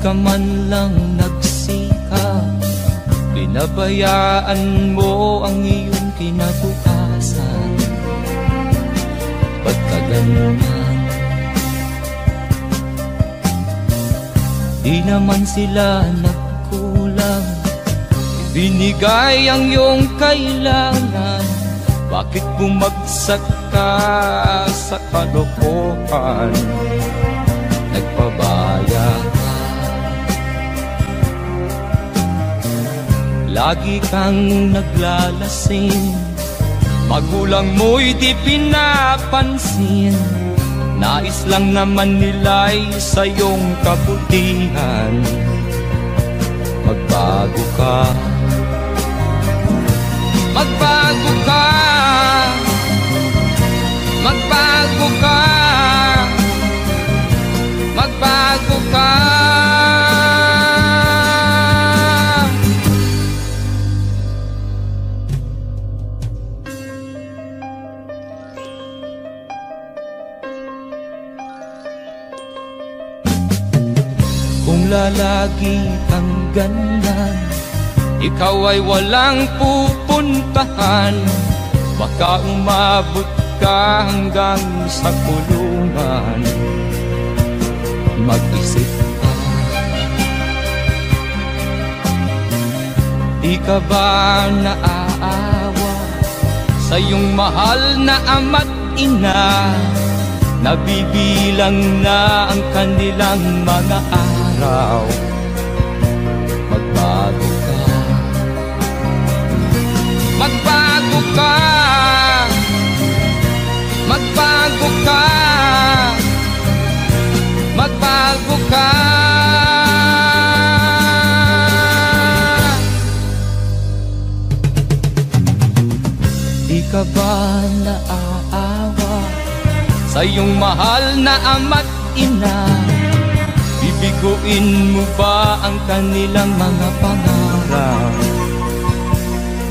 ka man lang nagsikap, pinabayaan mo ang iyong kinabukasan. Ba't ka ganyan? Di naman sila nagkulang, ibinigay ang iyong kailangan. Bakit bumagsak ka sa kalokohan? Nagpabaya ka, lagi kang naglalasing, magulang mo'y di pinapansin. Nais lang naman nila'y sa iyong kabutihan. Magbago ka, magbago ka, magbago ka, magbago ka. Kung lalagi kang ganyan, ikaw ay walang pupuntahan. Baka umabot ka hanggang sa kulungan. Mag-isip ka, di ka ba naaawa sa iyong mahal na ama't ina? Nabibilang na ang kanilang mga araw. Magbago ka, magbago ka, magbago ka, magbago ka. Di ka ba naaawa sa iyong mahal na ama't ina? Bibiguin mo ba ang kanilang mga pangarap?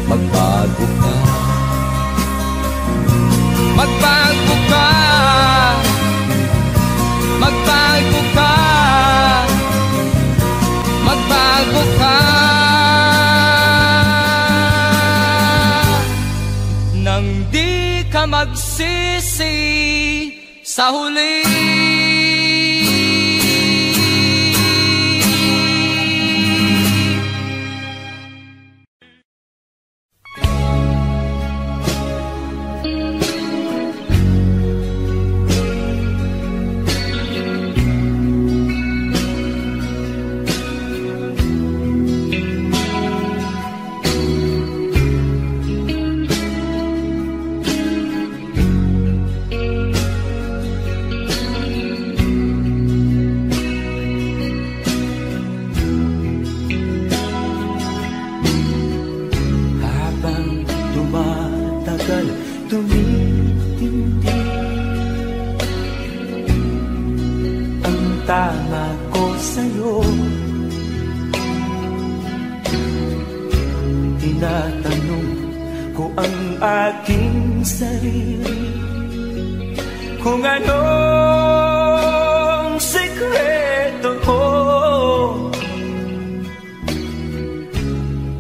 Magbago ka, magbago ka, magbago ka, magbago ka. Nang di ka magsisi sa huli. Tama ko sa'yo, tinatanong ko ang aking sarili kung anong sekreto ko.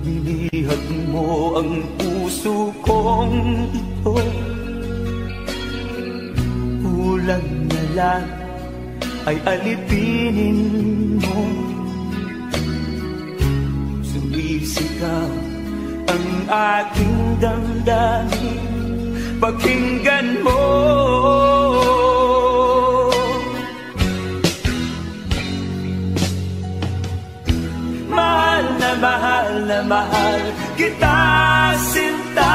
Nilihag mo ang puso kong ito, kulang na lang ay alipinin mo. Sumisigaw ang aking damdamin, pakinggan mo. Mahal na mahal na mahal kita, sinta.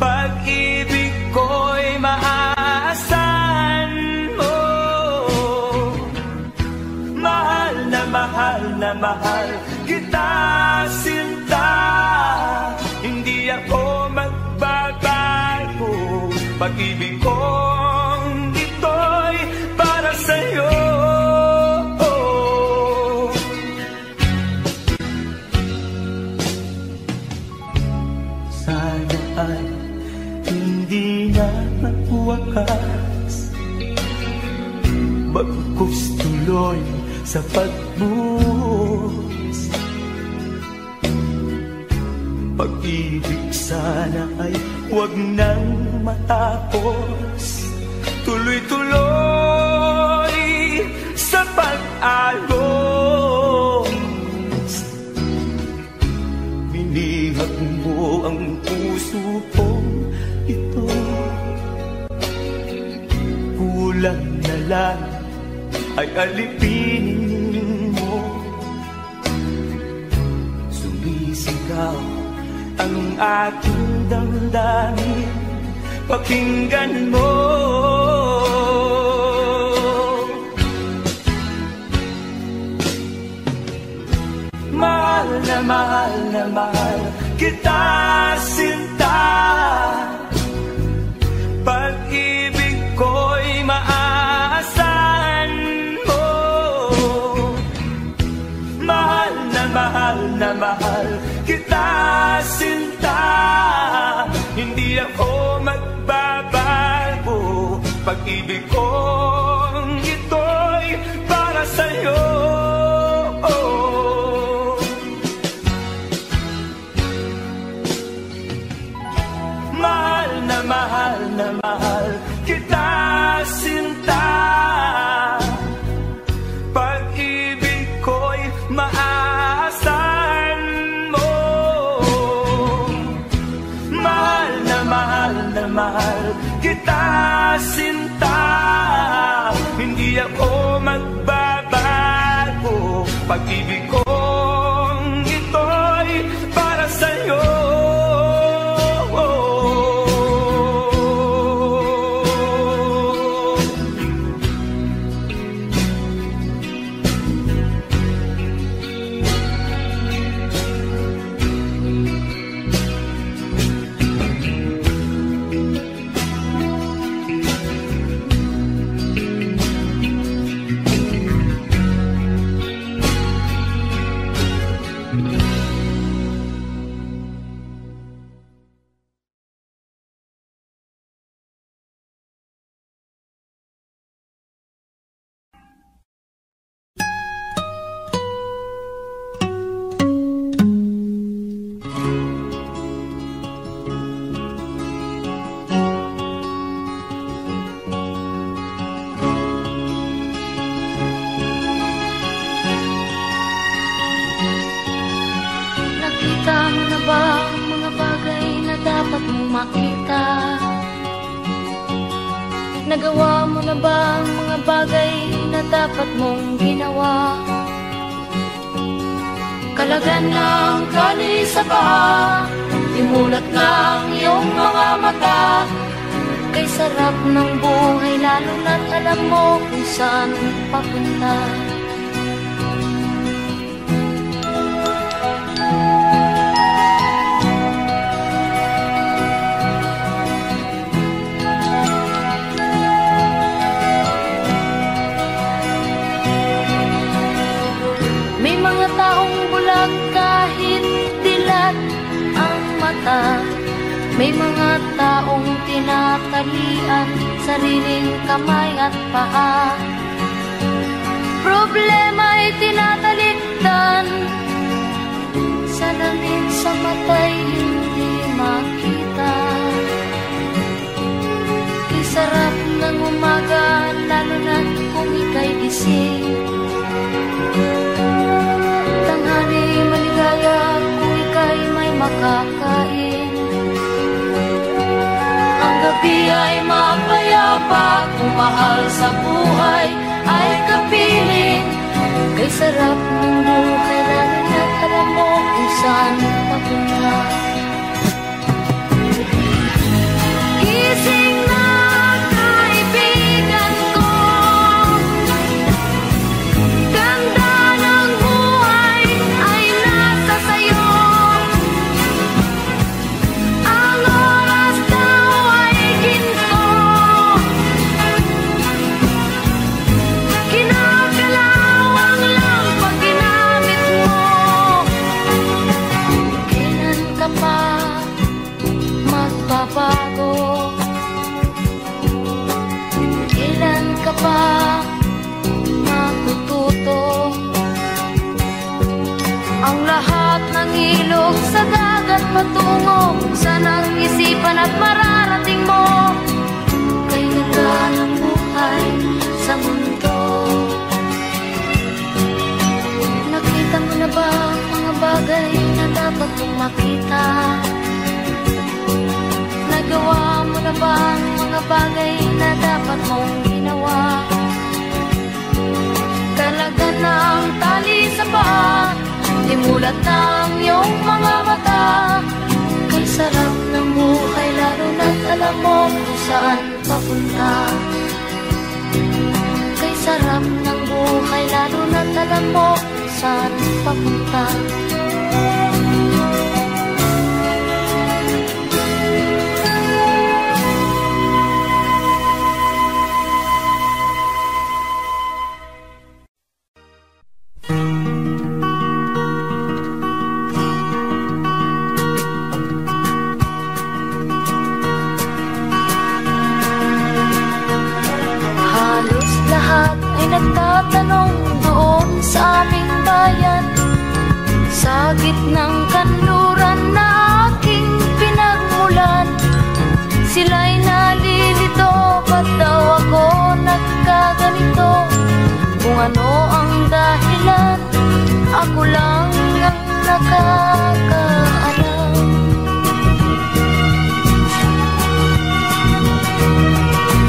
Pag-ibig ko'y maaasahan mo. Mahal na mahal kita, sinta. Hindi ako magbabago. Pag-ibig kong ito'y para sa'yo. Sana ay hindi na magwakas, bagkus tuloy tuloy sa pagbuhos. Pag-ibig sana ay huwag nang matapos. Tuloy-tuloy sa pag-alos. Binihag mo ang puso kong ito. Kulang na lang ay alipinin mo. Sumisigaw ang aking damdamin, pakinggan mo. Mahal na mahal na mahal kita, sinta. Pag-ibig ko'y maaasahan mo. Mahal na mahal kita, sinta. Hindi ako magbabago. Pag-ibig kong ito'y para sa'yo. Mahal na mahal kita, sinta. Pag-ibig ko'y maaasahan mo. Mahal na mahal kita, sinta. Hindi ako magbabago. Pag-ibig kong ito'y para sa'yo. Nagawa mo na ba ang mga bagay na dapat mong ginawa? Kalagan ng kali sa paa, imulat ng iyong mga mata. Kay sarap ng buhay lalo na't alam mo kung saan papunta. May mga taong tinatalian sariling kamay at paa. Problema'y tinatalikdan, salamin sa mata'y hindi makita. Isarap ng umaga, lalo na kung ika'y gising. Tanghali maligaya kung ika'y may makakain. Ang gabi ay mapayapa, kung mahal sa buhay ay kapiling. Kay sarap ng buhay, lalo na't alam mo kung saan papunta. Gising na kaibigan ko, ganda ng buhay ay nasa sayo. Ang oras daw ay ginto, kinakalawang lang pag ginamit mo. sa dagat patungo, saan ang isipan at mararating mo? Kay ganda ng buhay sa mundo. Nakita mo na ba ang mga bagay na dapat mong makita? Nagawa mo na ba ang mga bagay na dapat mong ginawa? Talaga ng tali sa paa, imulat ng iyong mga mata. Kay sarap ng buhay, lalo na't alam mo kung saan papunta. Kay sarap ng buhay, lalo na't alam mo kung saan papunta. Nagtatanong doon sa aming bayan, sa gitnang kanluran na aking pinagmulan. Sila'y nalilito, ba't daw ako nagkaganito? Kung ano ang dahilan, ako lang ang nakakaalam.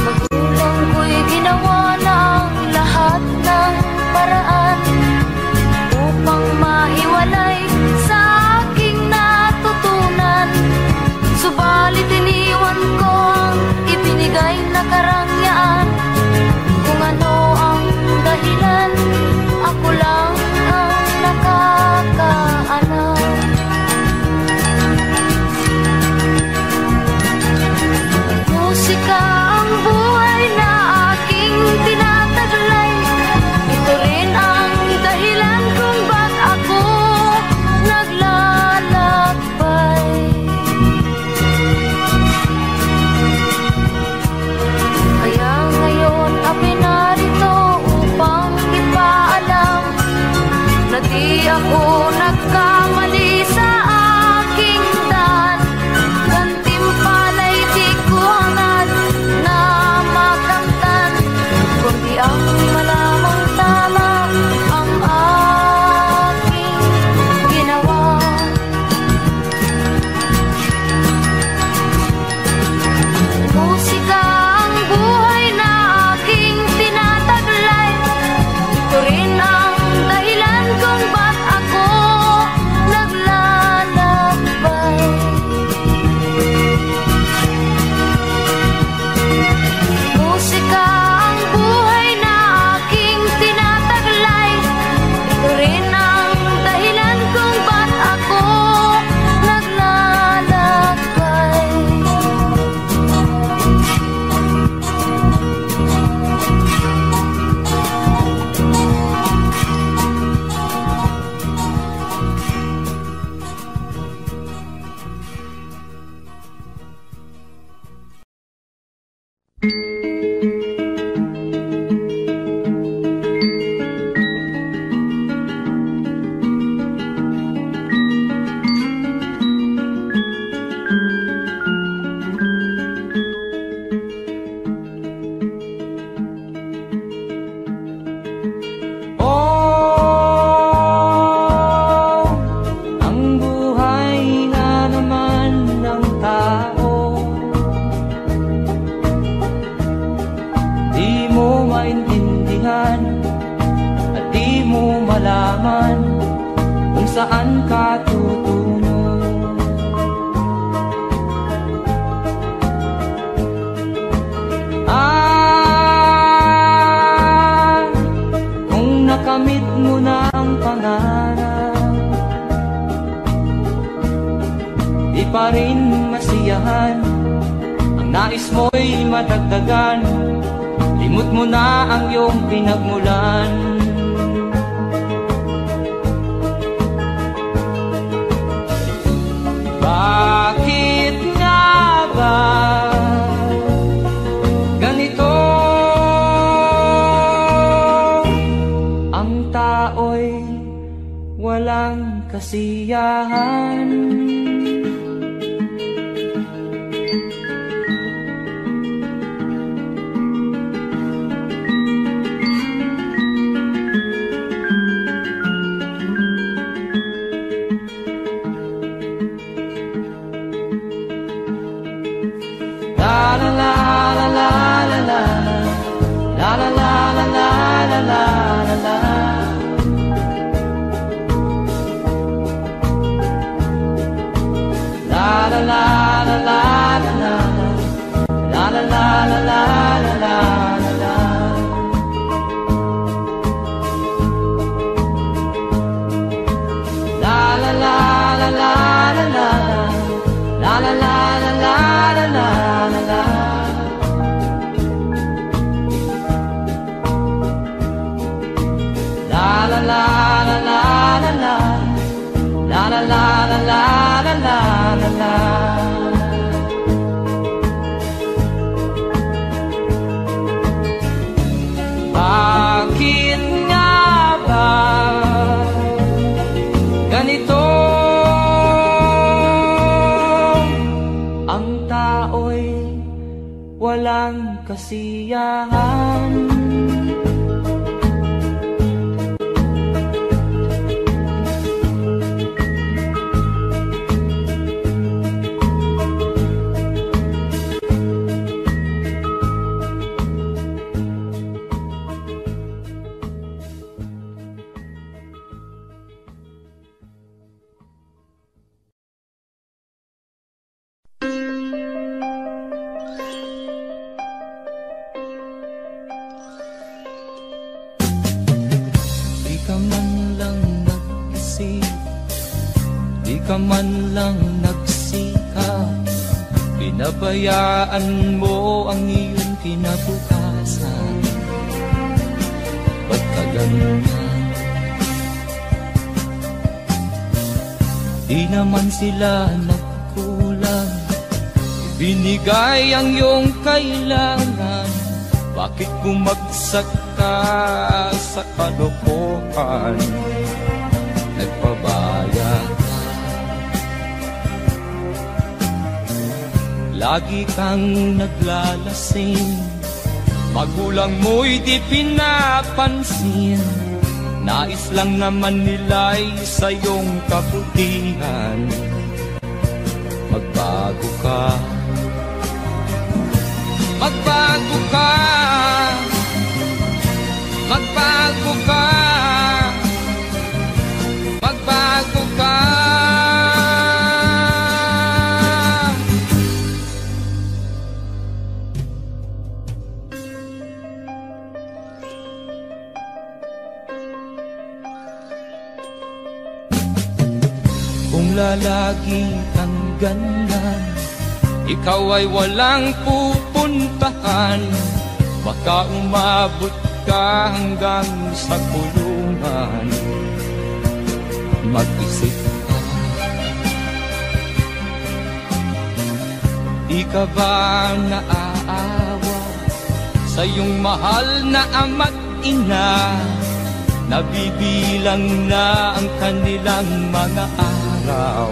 Magulang ko'y ginawa ng lahat ng paraan upang mahiwalay sa aking natutunan. Subalit iniwan ko ang ibinigay na karangyaan. Kung ano ang dahilan, ako lang ang nakakaalam. Musika ang buhay na aking tinataglay. Ito rin ang dahilan kung ba't ako naglalakbay. Kaya ngayon ako'y narito upang ipaalam na di ako nagkamali sa aking daan. Gantimpala'y di ko hangad na makamtan, kundi ang malamang tama ang aking ginawa. Musika ang buhay na aking tinataglay. Ito rin ang dahilan kung ba't ako naglalakbay. Musika ang buhay na aking tinataglay. Ito rin ang dahilan kung ba't ako naglalakbay. Oh, ang buhay na naman ng tao, di mo maintindihan at di mo malaman kung saan ka tutungo. Kung nakamit mo na ang pangarap, di pa rin masiyahan ang nais mo'y madagdagan. Limot mo na ang iyong pinagmulan. Bakit nga ba ganito? Ang tao'y walang kasiyahan. ng kasiyahan. Man lang nagsikap, pinabayaan mo ang iyong kinabukasan. Ba't ka ganyan? Di naman sila nagkulang, binigay ang iyong kailangan. Bakit bumagsak ka sa kalokohan? Nagpabaya lagi kang naglalasing, magulang mo'y di pinapansin. Nais lang naman nila'y sa iyong kabutihan. Magbago ka, magbago ka, magbago ka, magbago ka. Lalagi kang ganyan, ikaw ay walang pupuntahan. Baka umabot ka hanggang sa kulungan. Mag-isip ka, di ka ba naaawa sa iyong mahal na ama't ina? Nabibilang na ang kanilang mga araw.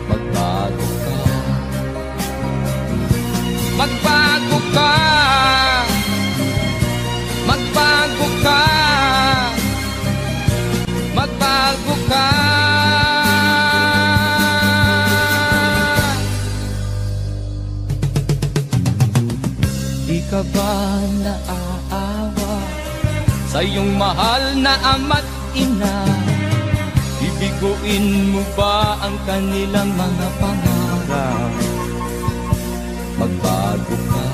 Magbago ka, magbago ka, magbago ka, magbago ka. Di ka ba naaawa sa iyong mahal na ama't ina? Bibiguin mo ba ang kanilang mga pangarap? Magbago ka,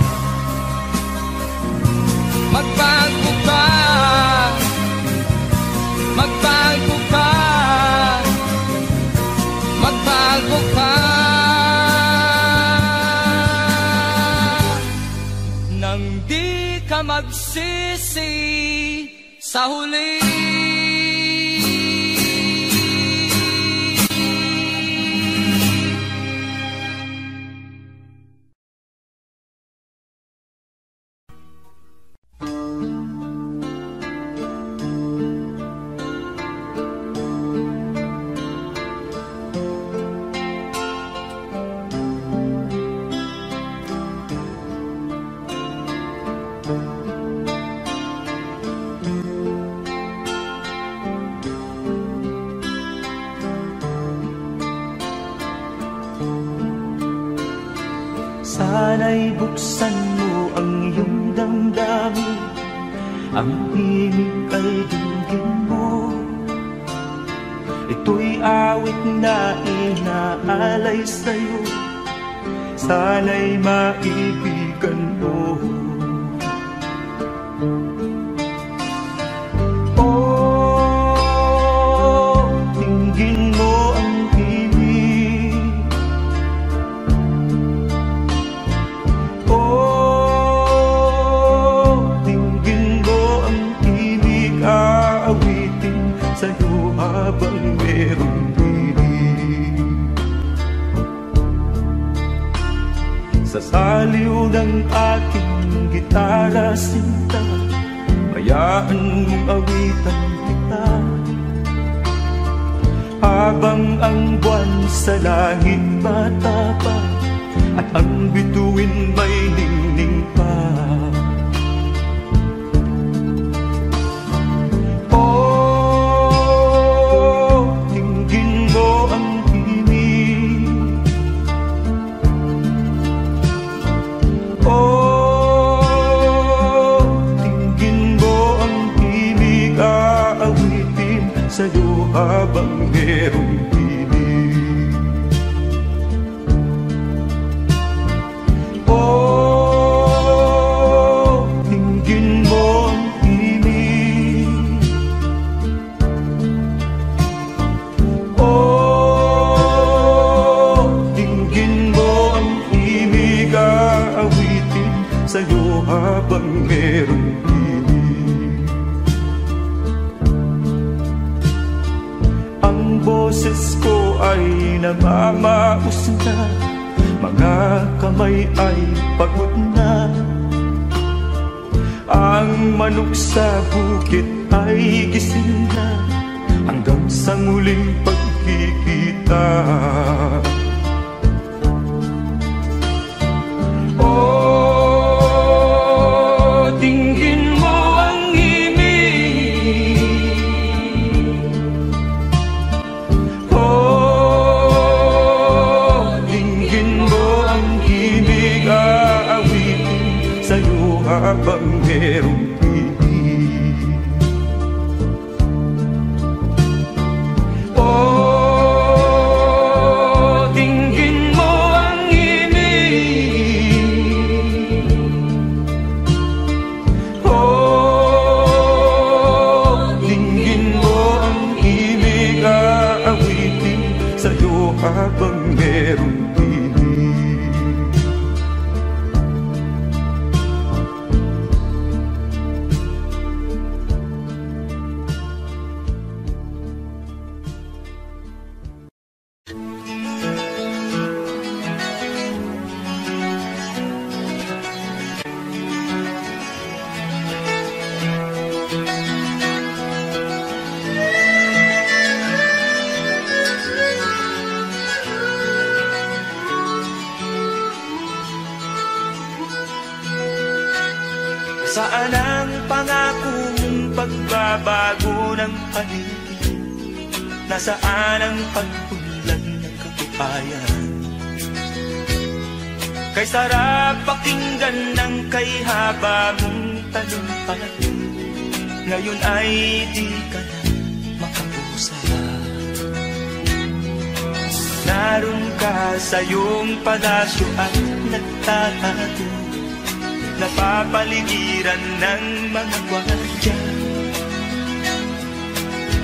magbago ka, magbago ka, magbago ka. Nang di ka magsisi sa huli. Sana'y buksan mo ang iyong damdamin, ang himig ay dinggin mo. Ito'y awit na inaalay sa'yo, sana'y maibigan mo. Oh, dinggin mo ang himig. Oh, dinggin mo ang himig, aawitin sa'yo habang merong himig. Sa saliw ng aking gitara sinta, hayaan mong awitan kita, habang ang buwan sa langit matapang, at ang bituin may ningning pa. Oh, tingin mo ang himig. Oh, tingin mo ang himig, aawitin sa'yo habang merong himig. Oh, tingin mo ang himig. Oh, tingin mo ang himig, aawitin sa'yo habang merong himig. Ang boses ko ay namamaos na, mga kamay ay pagod na. Ang manok sa bukit ay gising na, hanggang sa muling pagkikita. Oh, tingin mo ang himig. Oh, tingin mo ang himig, aawitin sa'yo habang merong himig. Oh, tingin mo ang himig. Oh, tingin mo ang himig, aawitin sa'yo habang merong himig. Saan ang pangako mong pagbabago ng paligid? Nasaan ang pagpunlan ng kabuhayan? Kay sarap pakinggan ng kay haba mong talumpati, ngayon ay di ka na makapusa. Naroon ka sa iyong palasyo at nagtatago, napapaligiran ng mga gwardiya.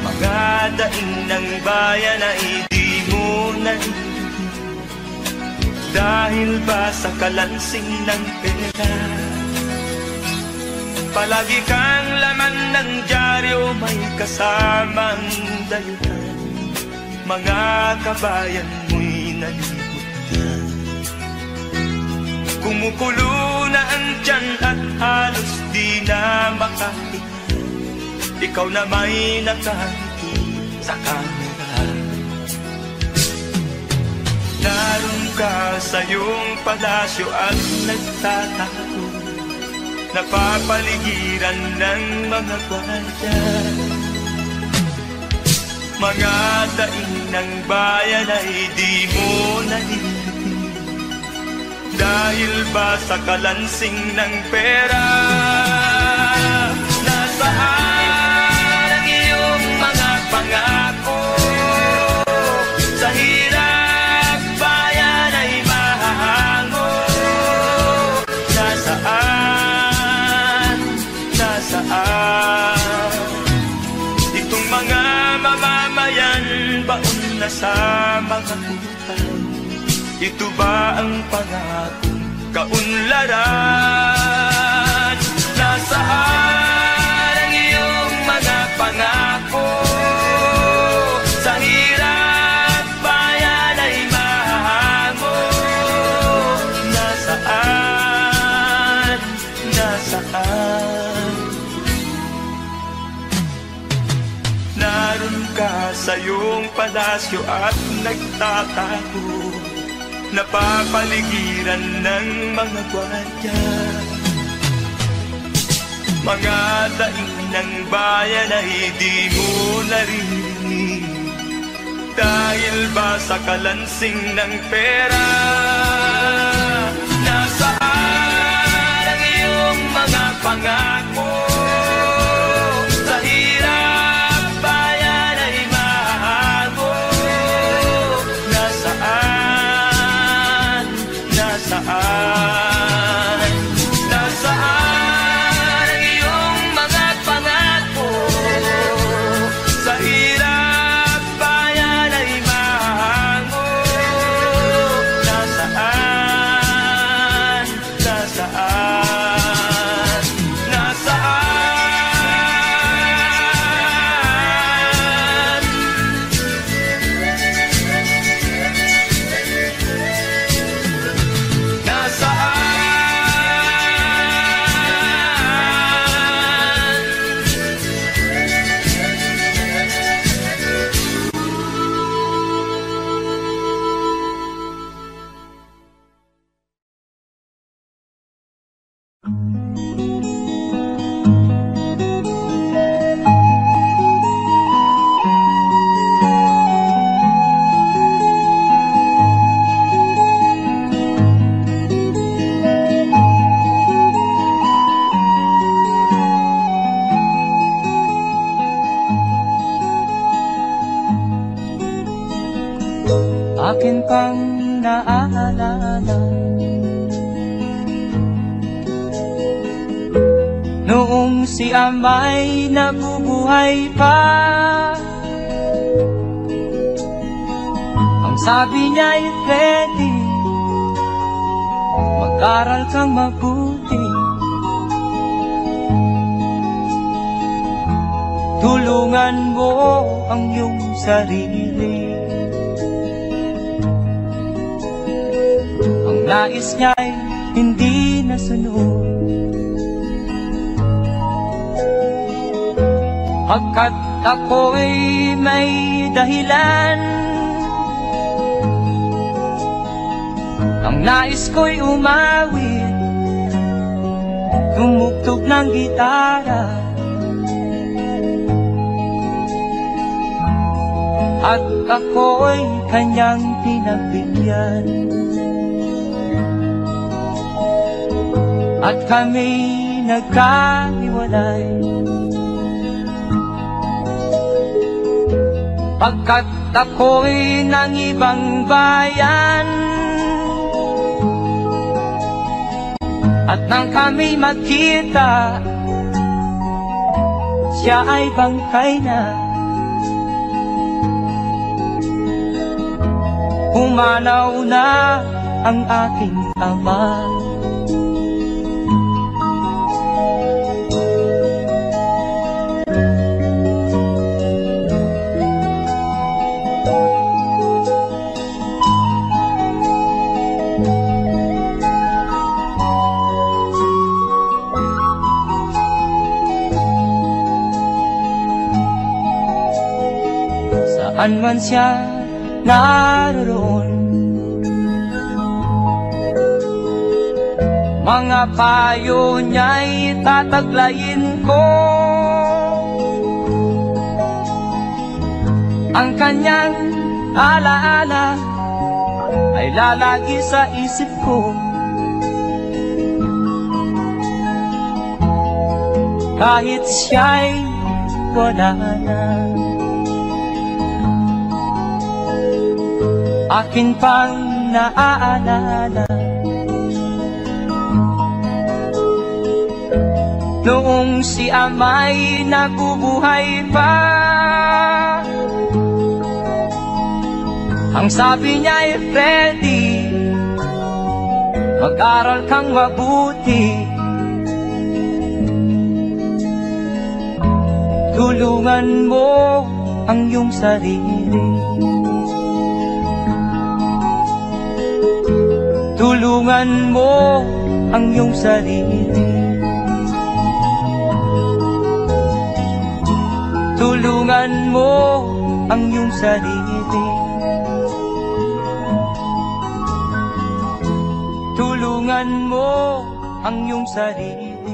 Mga daing ng bayan na hindi mo narinig, dahil ba sa kalansing ng pera? Palagi kang laman ng dyaryo, may kasamang dayuhan. Mga kabayan mo'y nalimutan. Kumukulo na ang tiyan at halos di na makahinga. Ikaw na may nakangiti sa kamera. Naroon ka sa iyong palasyo at nagtatago, napapaligiran ng mga gwardiya. Mga daing ng bayan ay di mo narinig, dahil ba sa kalansing ng pera? Nasaan ang iyong mga pangako? Sa hirap bayan ay mahahango. Nasaan? Nasaan? Itong mga mamamayan, baon na sa mga utang. Ito ba ang pangakong kaunlaran? Nasaan ang iyong mga pangako? Sa hirap bayan ay mahahango. Nasaan? Nasaan? Naroon ka sa iyong palasyo at nagtatago, napapaligiran ng mga gwardiya. Mga daing ng bayan ay di mo naririnig, dahil ba sa kalansing ng pera? Nasaan ang iyong mga pangako? Sa hirap bayan ay mahago. Nasaan? Nasaan? Nasaan ang iyong mga pangako? Sa hirap bayan ay mahago. Nasaan? Nasaan? Nasaan? Akin pang naaalala noong si ama'y nabubuhay pa. Ang sabi niya'y Freddy, mag-aral kang mabuti, tulungan mo ang iyong sarili. Ang nais niya'y hindi nasunod, pagkat ako'y may dahilan. Ang nais ko'y umawit, tumugtog ng gitara, at ako'y kanyang pinagbigyan. At kami nagkahiwalay, pagkat ako'y ng ibang bayan. At nang kami magkita, siya ay bangkay na. Pumanaw na ang aking ama. Saan man siya naroon, mga payo niya'y tataglayin ko. Ang kanyang alaala ay lalagi sa isip ko, kahit siya'y wala na. Akin pang naaalala noong si ama'y nabubuhay pa. Ang sabi niya'y Freddy, mag-aral kang mabuti, tulungan mo ang iyong sarili. Tulungan mo ang iyong sarili. Tulungan mo ang iyong sarili. Tingnan mo ang iyong sarili.